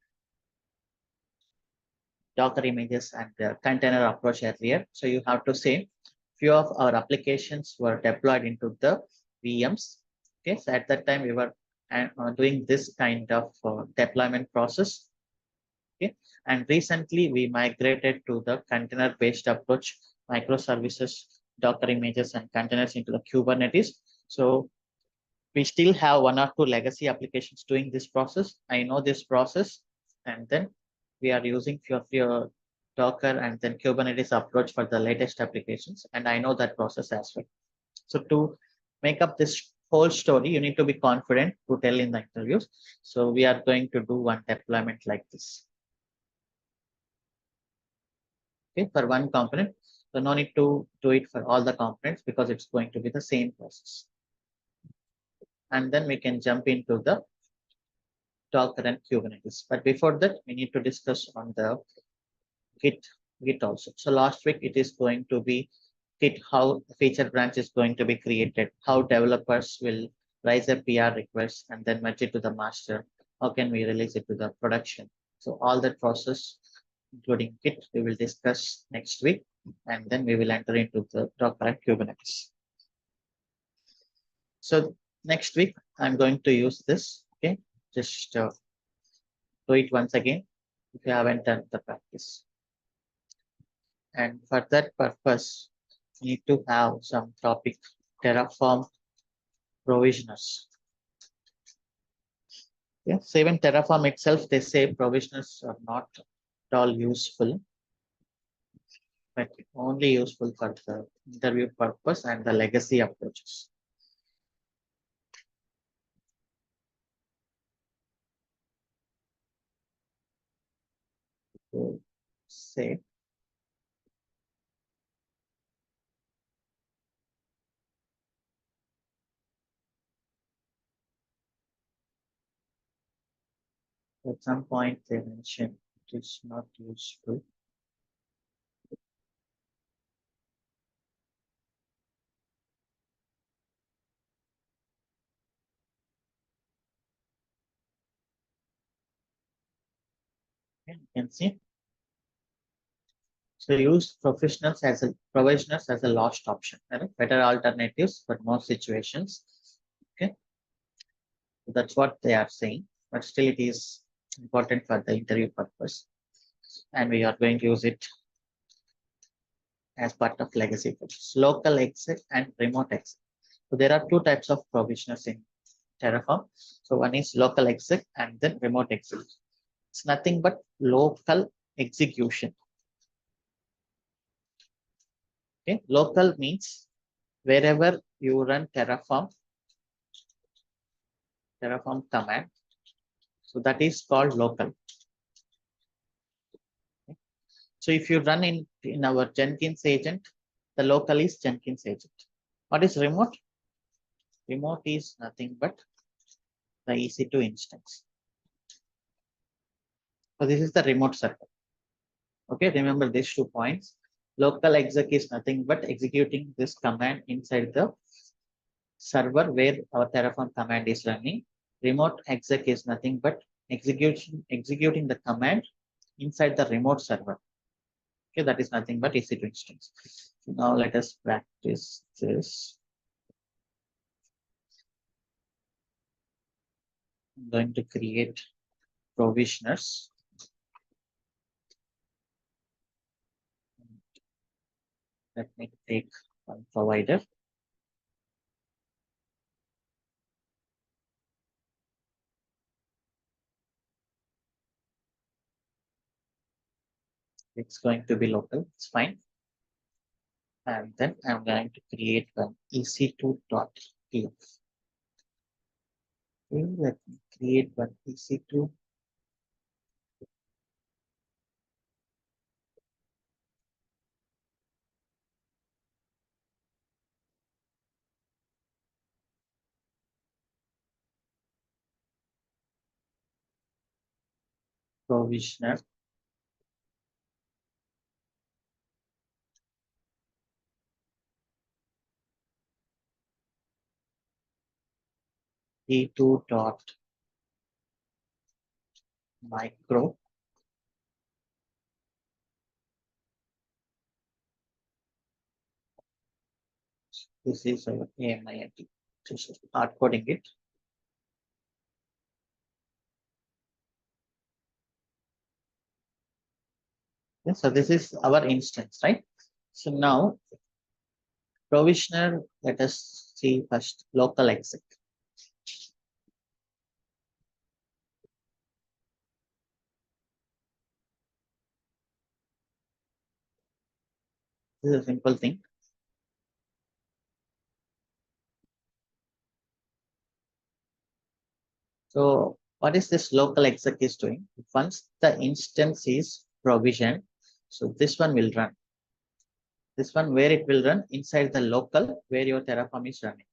Docker images and the container approach earlier. So you have to say few of our applications were deployed into the VMs. Okay, so at that time we were doing this kind of deployment process. Okay, and recently we migrated to the container-based approach, microservices, Docker images, and containers into the Kubernetes. So we still have one or two legacy applications doing this process. I know this process, and then we are using your Docker and then Kubernetes approach for the latest applications, and I know that process as well. So to make up this whole story, you need to be confident to tell in the interviews. So we are going to do one deployment like this. Okay, for one component. So no need to do it for all the components because it's going to be the same process. And then we can jump into the Docker and Kubernetes. But before that, we need to discuss on the Git also. So last week it is going to be Git, how the feature branch is going to be created, how developers will raise a PR request and then merge it to the master. How can we release it to the production? So all that process, including Git, we will discuss next week, and then we will enter into the Docker and Kubernetes. So next week, I'm going to use this. Okay, just do it once again if you haven't done the practice. And for that purpose, you need to have some topic Terraform provisioners. Yeah, so even Terraform itself, they say provisioners are not at all useful, but only useful for the interview purpose and the legacy approaches. So say at some point they mentioned it is not useful. Okay, you can see. So use professionals as a provisioners as a last option, right? Better alternatives for most situations. Okay, so that's what they are saying, but still it is important for the interview purpose, and we are going to use it as part of legacy process. Local exec and remote exec. So there are two types of provisioners in Terraform. So one is local exec and then remote exec. It's nothing but local execution. Okay, local means wherever you run Terraform command, so that is called local. So if you run in our Jenkins agent, the local is Jenkins agent. What is remote? Remote is nothing but the EC2 instance. So this is the remote server. Okay, remember these 2 points. Local exec is nothing but executing this command inside the server where our Terraform command is running. Remote exec is nothing but executing the command inside the remote server. Okay, that is nothing but EC2 instance. So now let us practice this. I'm going to create provisioners. Let me take one provider. It's going to be local, it's fine. And then I'm going to create an ec2.tf. Okay, let me create one ec2. Provisioner. e2.micro. This is our AMIT. Just hard coding it. Okay, so this is our instance, right? So now provisioner, let us see first local exec. This is a simple thing. So what is this local exec is doing? Once the instance is provisioned, so this one will run. This one where it will run inside the local where your Terraform is running.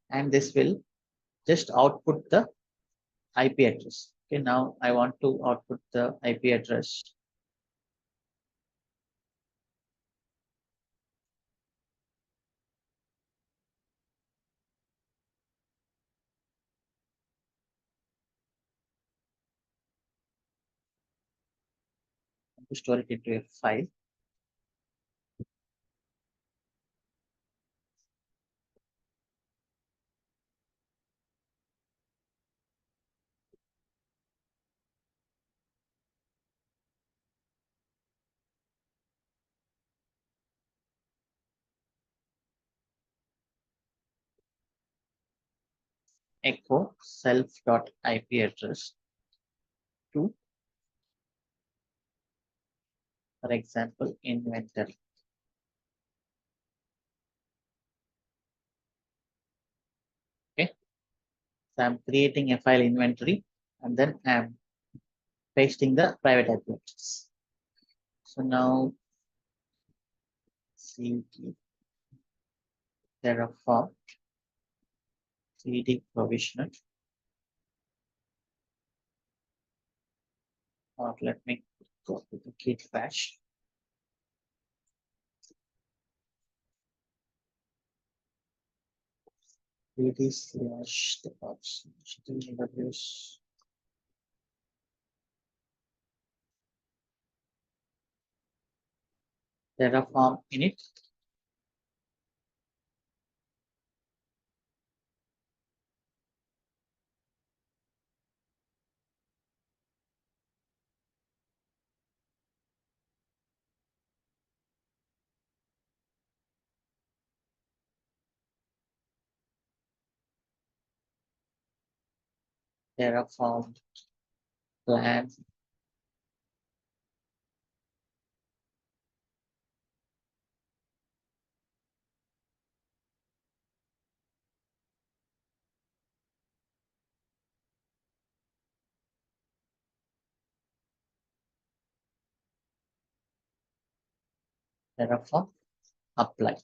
And this will just output the IP address. Okay, now I want to output the IP address. To store it into a file. Echo self.ip address to, for example, inventory. Okay, so I'm creating a file inventory and then I'm pasting the private IP address. So now cd Terraform cd provisioner, or let me go to the git bash. cd slash DevOps Terraform init. Terraform plan Terraform apply.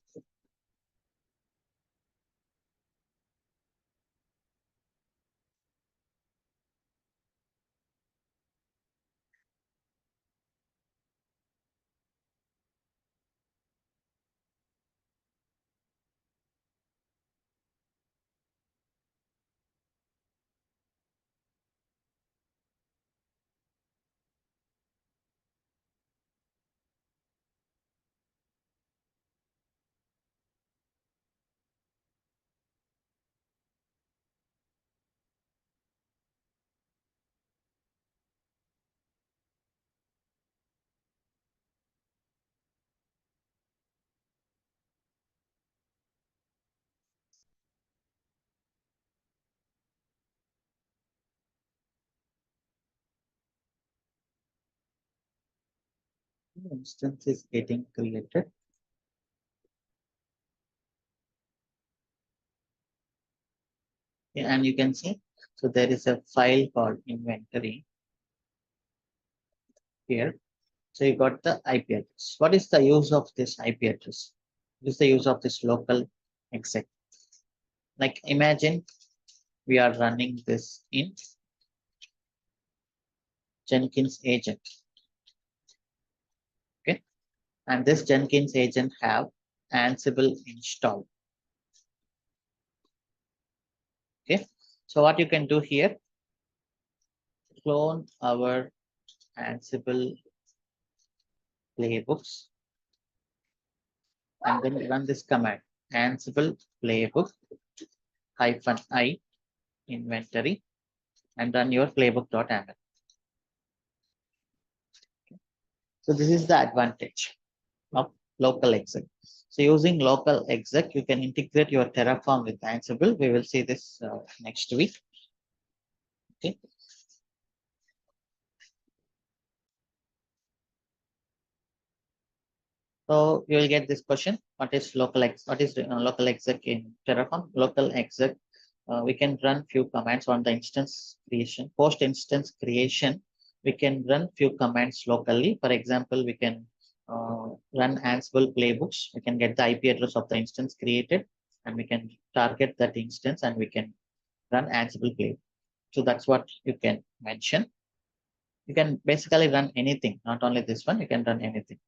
Instance is getting created. And you can see, so there is a file called inventory here. So you got the IP address. What is the use of this IP address? What is the use of this local exec? Like imagine we are running this in Jenkins agent. Okay. And this Jenkins agent have Ansible installed. Okay. So what you can do here, clone our Ansible playbooks and then run this command Ansible playbook -i inventory and run your playbook.aml. So this is the advantage of local exec. So using local exec, you can integrate your Terraform with Ansible. We will see this next week. Okay. So you will get this question: what is local exec? What is local exec in Terraform? Local exec, we can run few commands on the instance creation. Post instance creation, we can run few commands locally. For example, we can run Ansible playbooks. We can get the IP address of the instance created, and we can target that instance, and we can run Ansible playbook. So that's what you can mention. You can basically run anything, not only this one. You can run anything.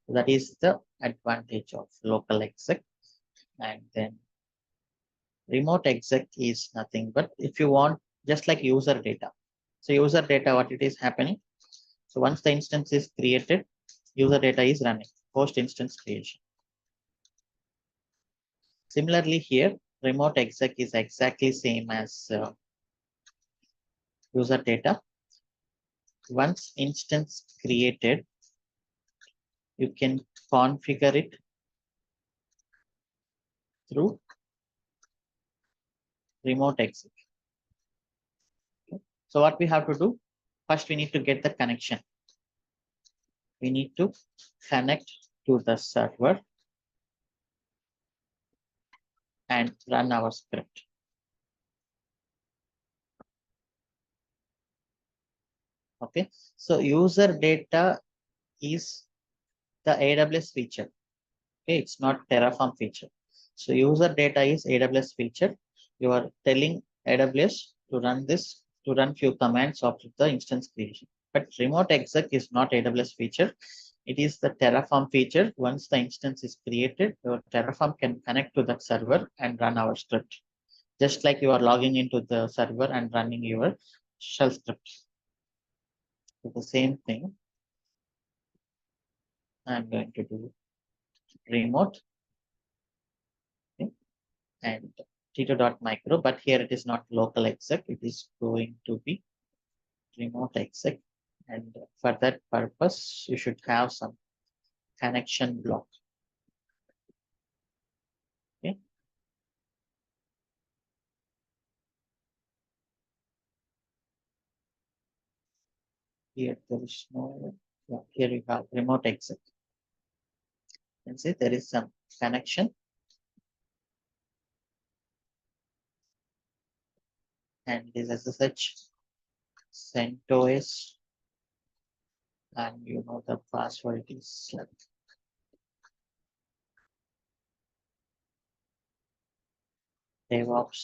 That is the advantage of local exec. And then remote exec is nothing but if you want just like user data. So user data, what it is happening. So once the instance is created, user data is running post instance creation. Similarly here, remote exec is exactly same as user data. Once instance created, you can configure it through remote exec. Okay. So what we have to do, first we need to get the connection. We need to connect to the server and run our script. Okay, so user data is the AWS feature. Okay, it's not Terraform feature. So user data is AWS feature. You are telling AWS to run this, to run few commands after the instance creation. But remote exec is not AWS feature. It is the Terraform feature. Once the instance is created, your Terraform can connect to that server and run our script. Just like you are logging into the server and running your shell script. So the same thing. I'm going to do remote. Okay, and t2.micro, but here it is not local exec, it is going to be remote exec. And for that purpose, you should have some connection block. Okay. Here there is no, yeah, here you have remote exec. You can see there is some connection. And this is such CentOS and you know the password is like DevOps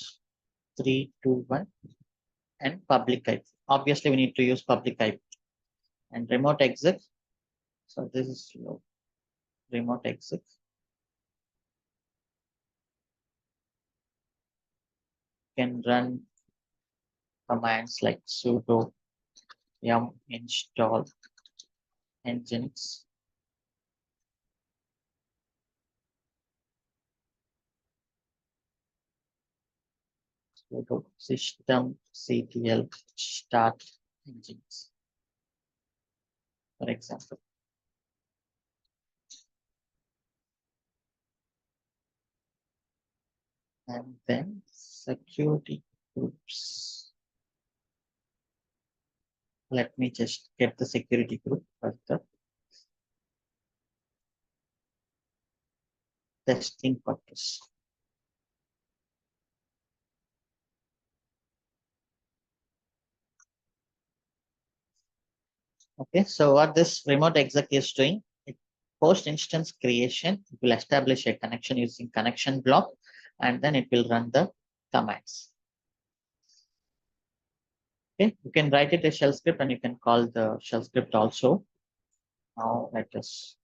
321 and public IP. Obviously, we need to use public IP and remote exit. So this is your remote exit. Can run commands like sudo yum install nginx sudo systemctl start nginx, for example. And then security groups. Let me just get the security group for the testing purpose. Okay, so what this remote exec is doing, it post instance creation, it will establish a connection using connection block, and then it will run the commands. Okay, you can write it a shell script and you can call the shell script also. Now let us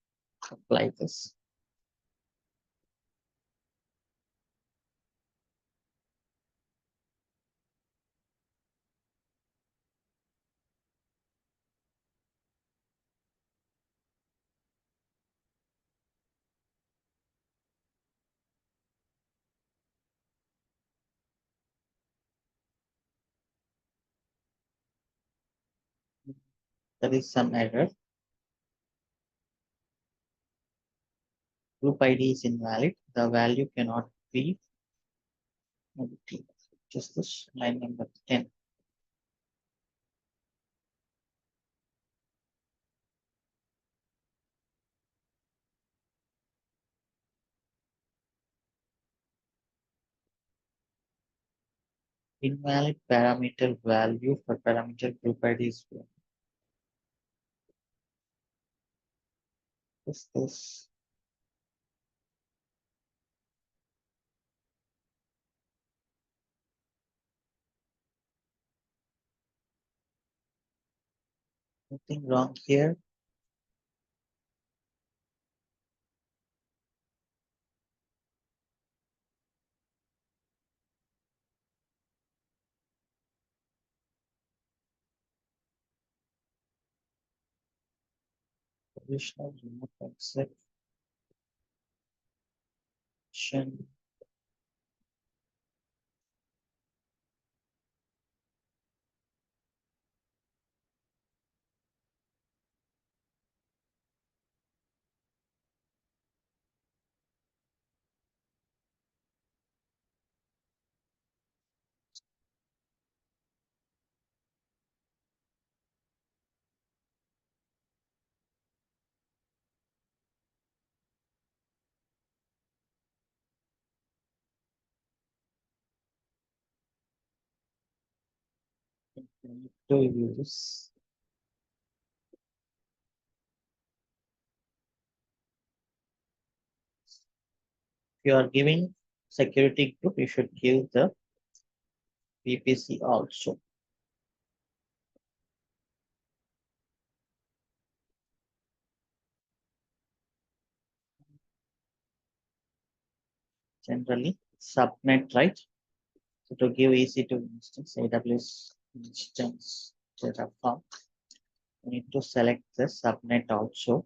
apply this. There is some error. Group ID is invalid. The value cannot be just this line number 10. Invalid parameter value for parameter group ID is this. Nothing wrong here. Additional remote exception. To use. If you are giving security group, you should give the VPC also. Generally, subnet, right? So to give EC2 instance, AWS instance Terraform, you need to select the subnet also.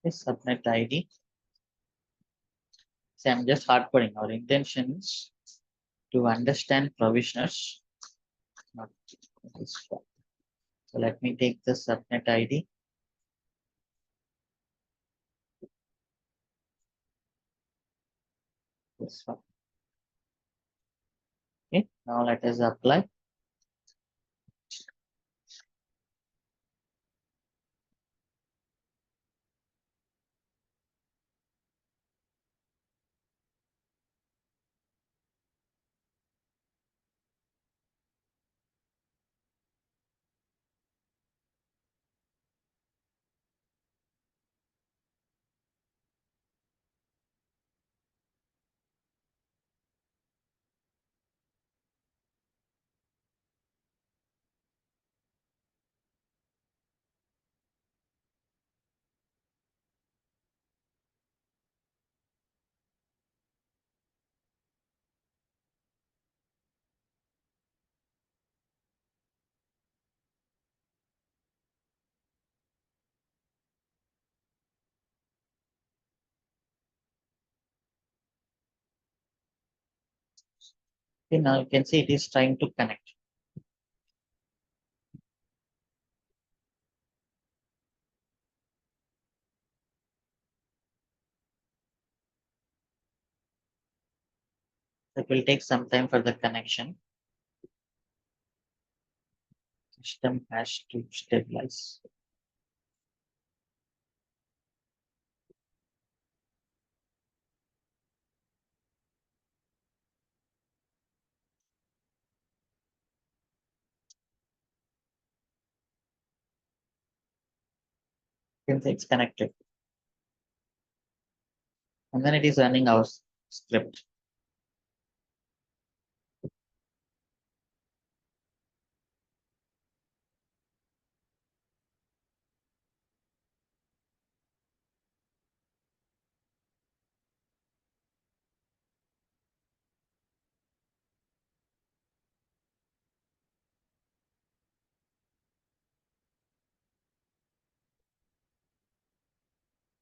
The subnet ID. So I'm just hardcoding. Our intention is to understand provisioners, not this one. So let me take the subnet ID. this one. Okay, now let us apply. Okay, now you can see it is trying to connect. It will take some time for the connection. System has to stabilize. You can see it's connected. And then it is running our script.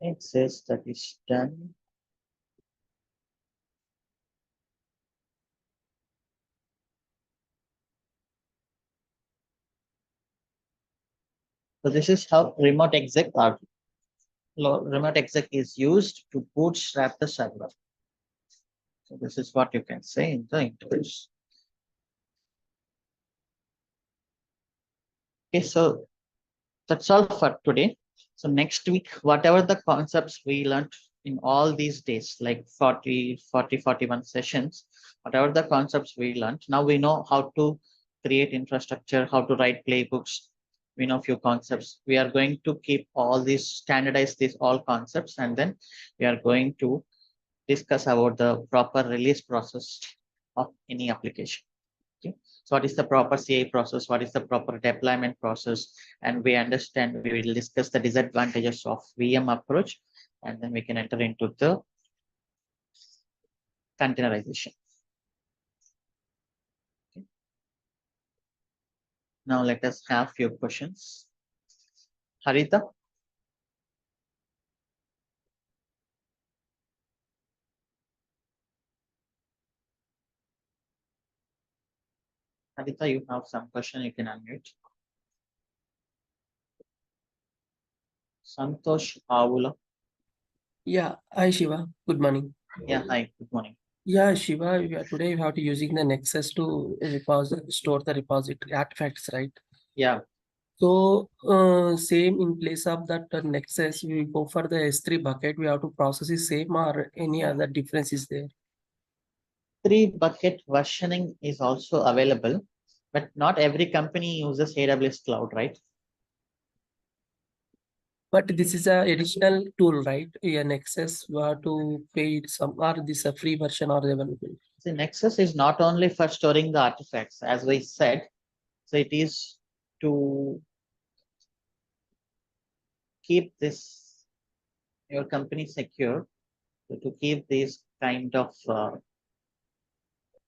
It says that it's done. So this is how remote exec or remote exec is used to bootstrap the server. So this is what you can say in the interface. Okay, so that's all for today. So next week, whatever the concepts we learned in all these days, like 41 sessions, whatever the concepts we learned, now we know how to create infrastructure, how to write playbooks. We know few concepts. We are going to keep all these, standardize these all concepts, and then we are going to discuss about the proper release process of any application. Okay. So what is the proper CI process? What is the proper deployment process? And we understand, we will discuss the disadvantages of VM approach, and then we can enter into the containerization. Okay. Now let us have few questions. Harita? Harita, you have some question, you can unmute. Santosh Avula. Yeah, hi Shiva. Good morning. Yeah, hi, good morning. Yeah, Shiva, today we have to using the Nexus to store the repository artifacts, right? Yeah, So, same in place of that Nexus, we go for the S3 bucket. We have to process the same or any other difference is there? 3-bucket versioning is also available, but not every company uses AWS Cloud, right? But this is a additional tool, right? Yeah, Nexus, we have to pay some or this a free version or available. The Nexus is not only for storing the artifacts, as we said, so it is to keep this your company secure, to keep these kind of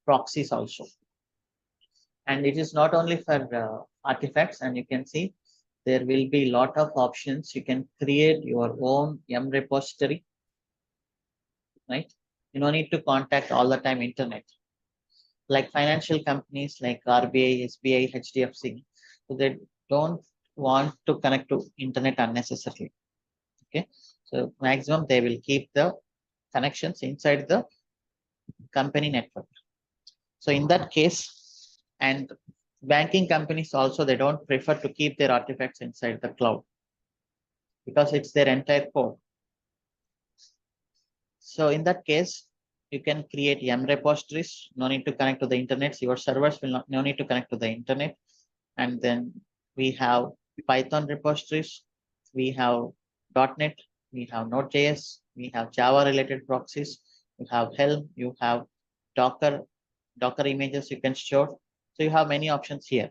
proxies also. And it is not only for artifacts, and you can see there will be lot of options. You can create your own M repository, right? You don't need to contact all the time internet. Like financial companies like RBI, SBI, HDFC, so they don't want to connect to internet unnecessarily. Okay, so maximum they will keep the connections inside the company network. So in that case, and banking companies also, they don't prefer to keep their artifacts inside the cloud because it's their entire code. So in that case, you can create M repositories, no need to connect to the internet. Your servers will no need to connect to the internet. And then we have Python repositories, we have .NET, we have Node.js, we have Java related proxies, you have Helm, you have Docker images you can store. So you have many options here.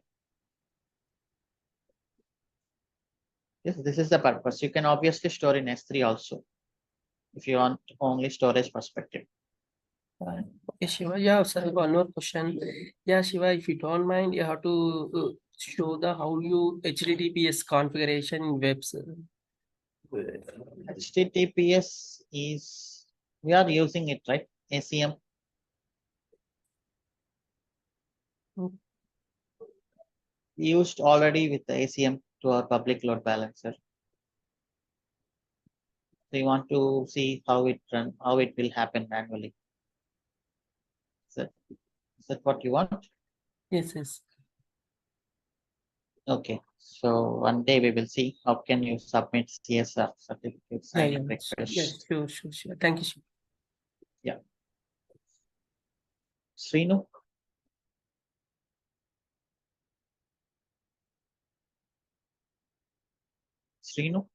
Yes, this is the purpose. You can obviously store in S3 also, if you want only storage perspective. Okay, Shiva. Yeah, sir, one more question. Yeah, Shiva, if you don't mind, you have to show the how you HTTPS configuration in webs. HTTPS is, we are using it, right? ACM. Used already with the ACM to our public load balancer. So you want to see how it will happen manually. Is that what you want? Yes, yes. Okay. So one day we will see how can you submit CSR certificate signing request. Yes, sure. Thank you, Shiva. Yeah. Srinu. Srinu.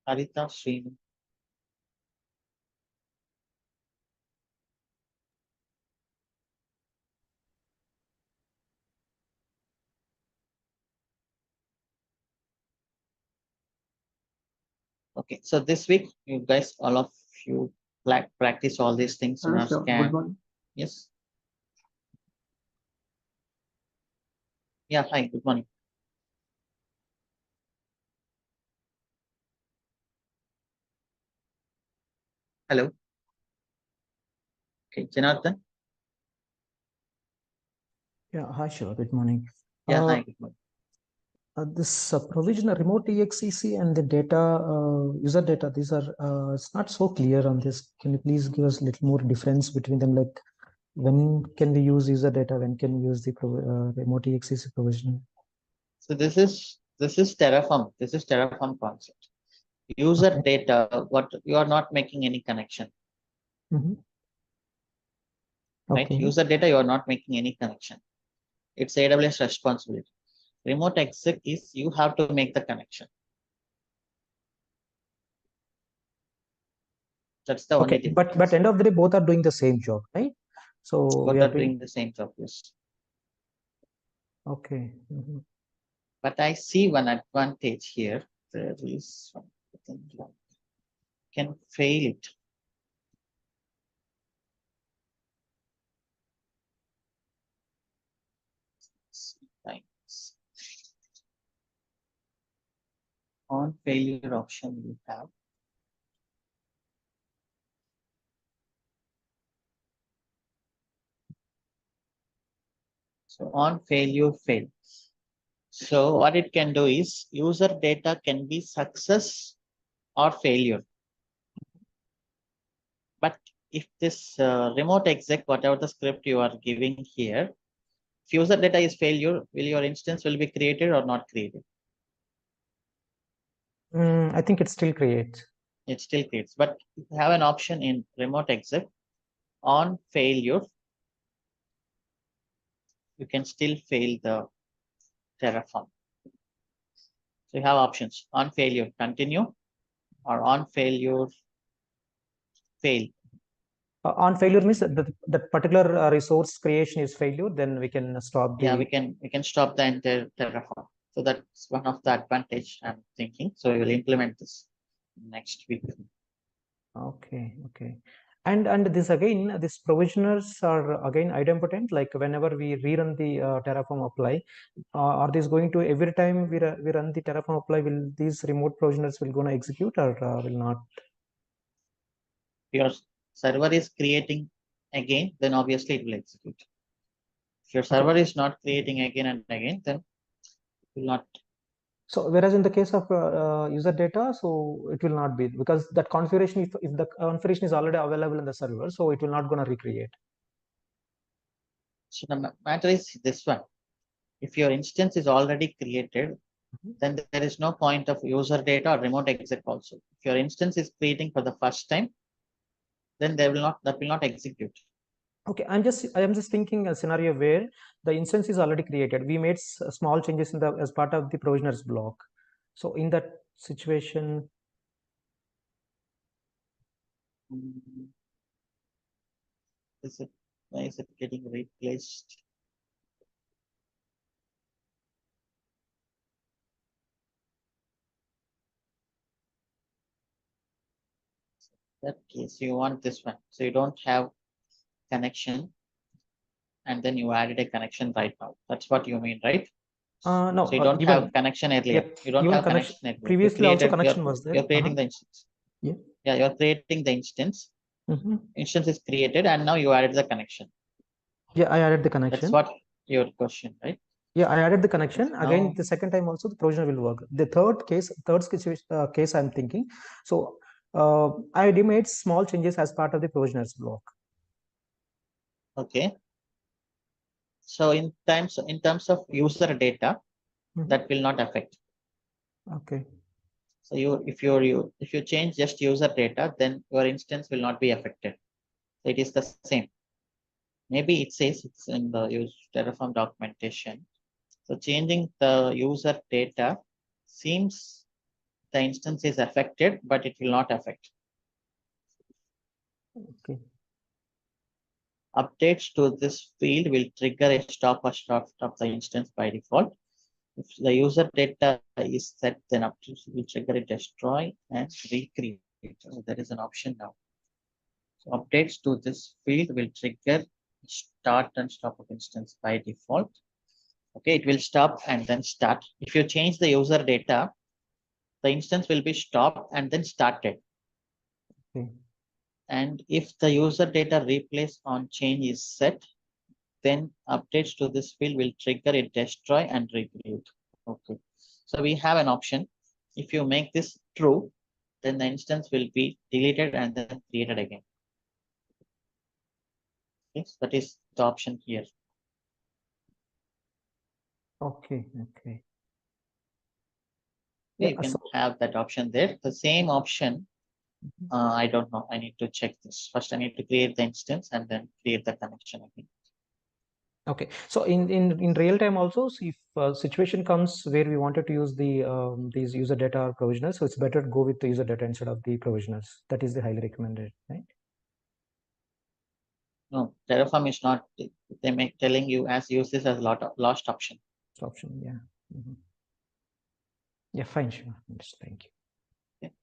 Harita, Srinu. Okay, so this week, you guys, all of you practice all these things. Hello, sir. Good morning. Yes. Yeah, hi, good morning. Hello. Okay, Janardhan. Yeah, hi, sure. Good morning. Yeah, hi, good morning. This provision of remote EXEC and the data, user data, these are, it's not so clear on this. Can you please give us a little more difference between them? Like when can we use user data? When can we use the remote EXEC provision? So this is Terraform. This is Terraform concept. User Okay. data, what you are not making any connection. Mm-hmm. Right? Okay. User data, you are not making any connection. It's AWS responsibility. Remote exec is you have to make the connection. That's the only Okay, difference. but end of the day, both are doing the same job, right? So Both we are are doing the same job, yes. Okay. Mm-hmm. But I see one advantage here. There is something like can fail it. Thanks. On failure option you have. So on failure fail. So what it can do is user data can be success or failure. But if this remote exec, whatever the script you are giving here, if user data is failure, will your instance will be created or not created? I think it still creates. It still creates, but you have an option in remote exec on failure. You can still fail the Terraform. So you have options on failure, continue, or on failure, fail. On failure means that particular resource creation is failure, then we can stop the. Yeah, we can stop the entire Terraform. So that's one of the advantage I'm thinking. So we will implement this next week. Okay. And this again, these provisioners are again idempotent. Like whenever we rerun the Terraform apply, are these going to every time we run the Terraform apply? Will these remote provisioners will gonna execute or will not? Your server is creating again, then obviously it will execute. If your server is not creating again and again, then it will not So whereas in the case of user data, so it will not be, because that configuration, if the configuration is already available in the server, so it will not gonna recreate. So the matter is this one. If your instance is already created, Mhm. then there is no point of user data or remote exec also. If your instance is creating for the first time, then that will not execute. Okay, I am just thinking a scenario where the instance is already created. We made small changes in the as part of the provisioners block. So in that situation, Why is it getting replaced? That case, you want this one. So you don't have connection, and then you added a connection right now. That's what you mean, right? no, So you don't even have connection earlier. yep, You don't even have connection connection earlier. previously also connection was there. You're creating the instance. Yeah. Yeah, you're creating the instance. Mm-hmm. Instance is created, and now you added the connection. Yeah, I added the connection. That's what your question, right? Yeah, I added the connection. Yes, Again, now- the second time also the provisioner will work. The third case I'm thinking. So I already made small changes as part of the provisioners block. Okay. So in terms of user data, Mhm. that will not affect. Okay. So if you change just user data, then your instance will not be affected. So it is the same. Maybe it says it's in the Terraform documentation. So changing the user data seems the instance is affected, but it will not affect. Okay. Updates to this field will trigger a stop or start of the instance by default. If the user data is set, then updates will trigger a destroy and recreate. So there is an option now. So updates to this field will trigger start and stop of instance by default. Okay, it will stop and then start. If you change the user data, the instance will be stopped and then started. Okay. And if the user data replace on change is set, then updates to this field will trigger a destroy and recreate. Okay, so we have an option. If you make this true, then the instance will be deleted and then created again. Yes, that is the option here. Okay. Okay. You can have that option there. The same option, Mhm. I don't know. I need to check this. First, I need to create the instance and then create the connection again. Okay, so in real time also, so if situation comes where we wanted to use the these user data or provisioners, so it's better to go with the user data instead of the provisioners. That is the highly recommended, right? No, Terraform is not. They make telling you as use this as a lost option. Option, yeah. Mhm. Yeah, fine, sure. Yes, thank you. Okay.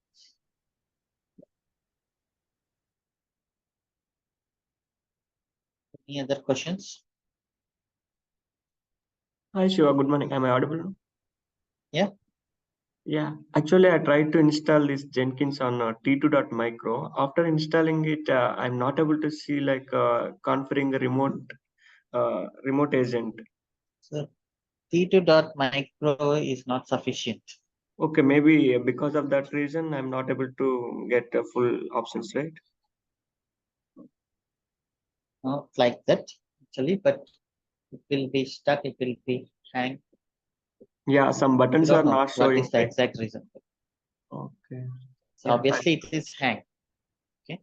Any other questions? Hi Shiva, good morning. Am I audible? Yeah. Yeah, actually I tried to install this Jenkins on T2.micro. After installing it, I'm not able to see like configuring a remote agent. So T2.micro is not sufficient. Okay, maybe because of that reason, I'm not able to get full options, right? Not like that actually, but it will be stuck. It will be hang. Yeah, some We buttons are don't know not what showing. is the exact reason. Okay. So Yeah, obviously it is hang. Okay.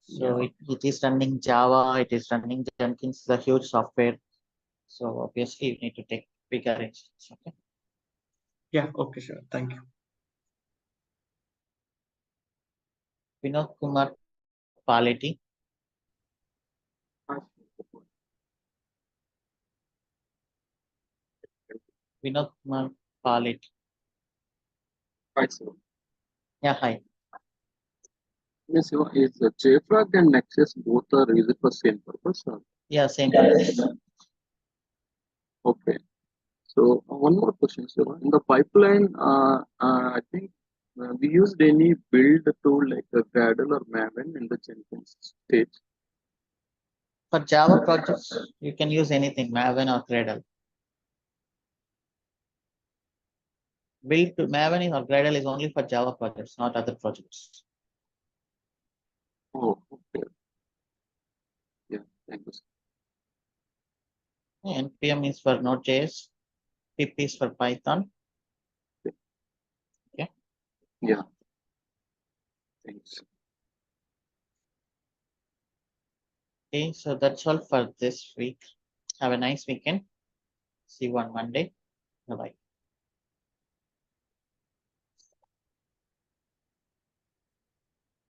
So Yeah. it is running Java. It is running Jenkins, the huge software. So obviously you need to take bigger instance. Okay. Yeah, okay, sure. Thank you. Vinod Kumar Paleti. Vinod Kumar Paleti. Hi, sir. Yeah, hi. Yes, sir. Is JFrog and Nexus both are used for same purpose? Or? Yeah, same purpose. Okay. So one more question, sir. In the pipeline, I think we used any build tool like a Gradle or Maven in the Jenkins stage. For Java projects, you can use anything, Maven or Gradle. Build to Maven or Gradle is only for Java projects, not other projects. Oh, okay. Yeah, thank you, sir. NPM is for Node.js, pip is for Python. Yeah. Thanks. Okay, so that's all for this week. Have a nice weekend. See you on Monday. Bye bye.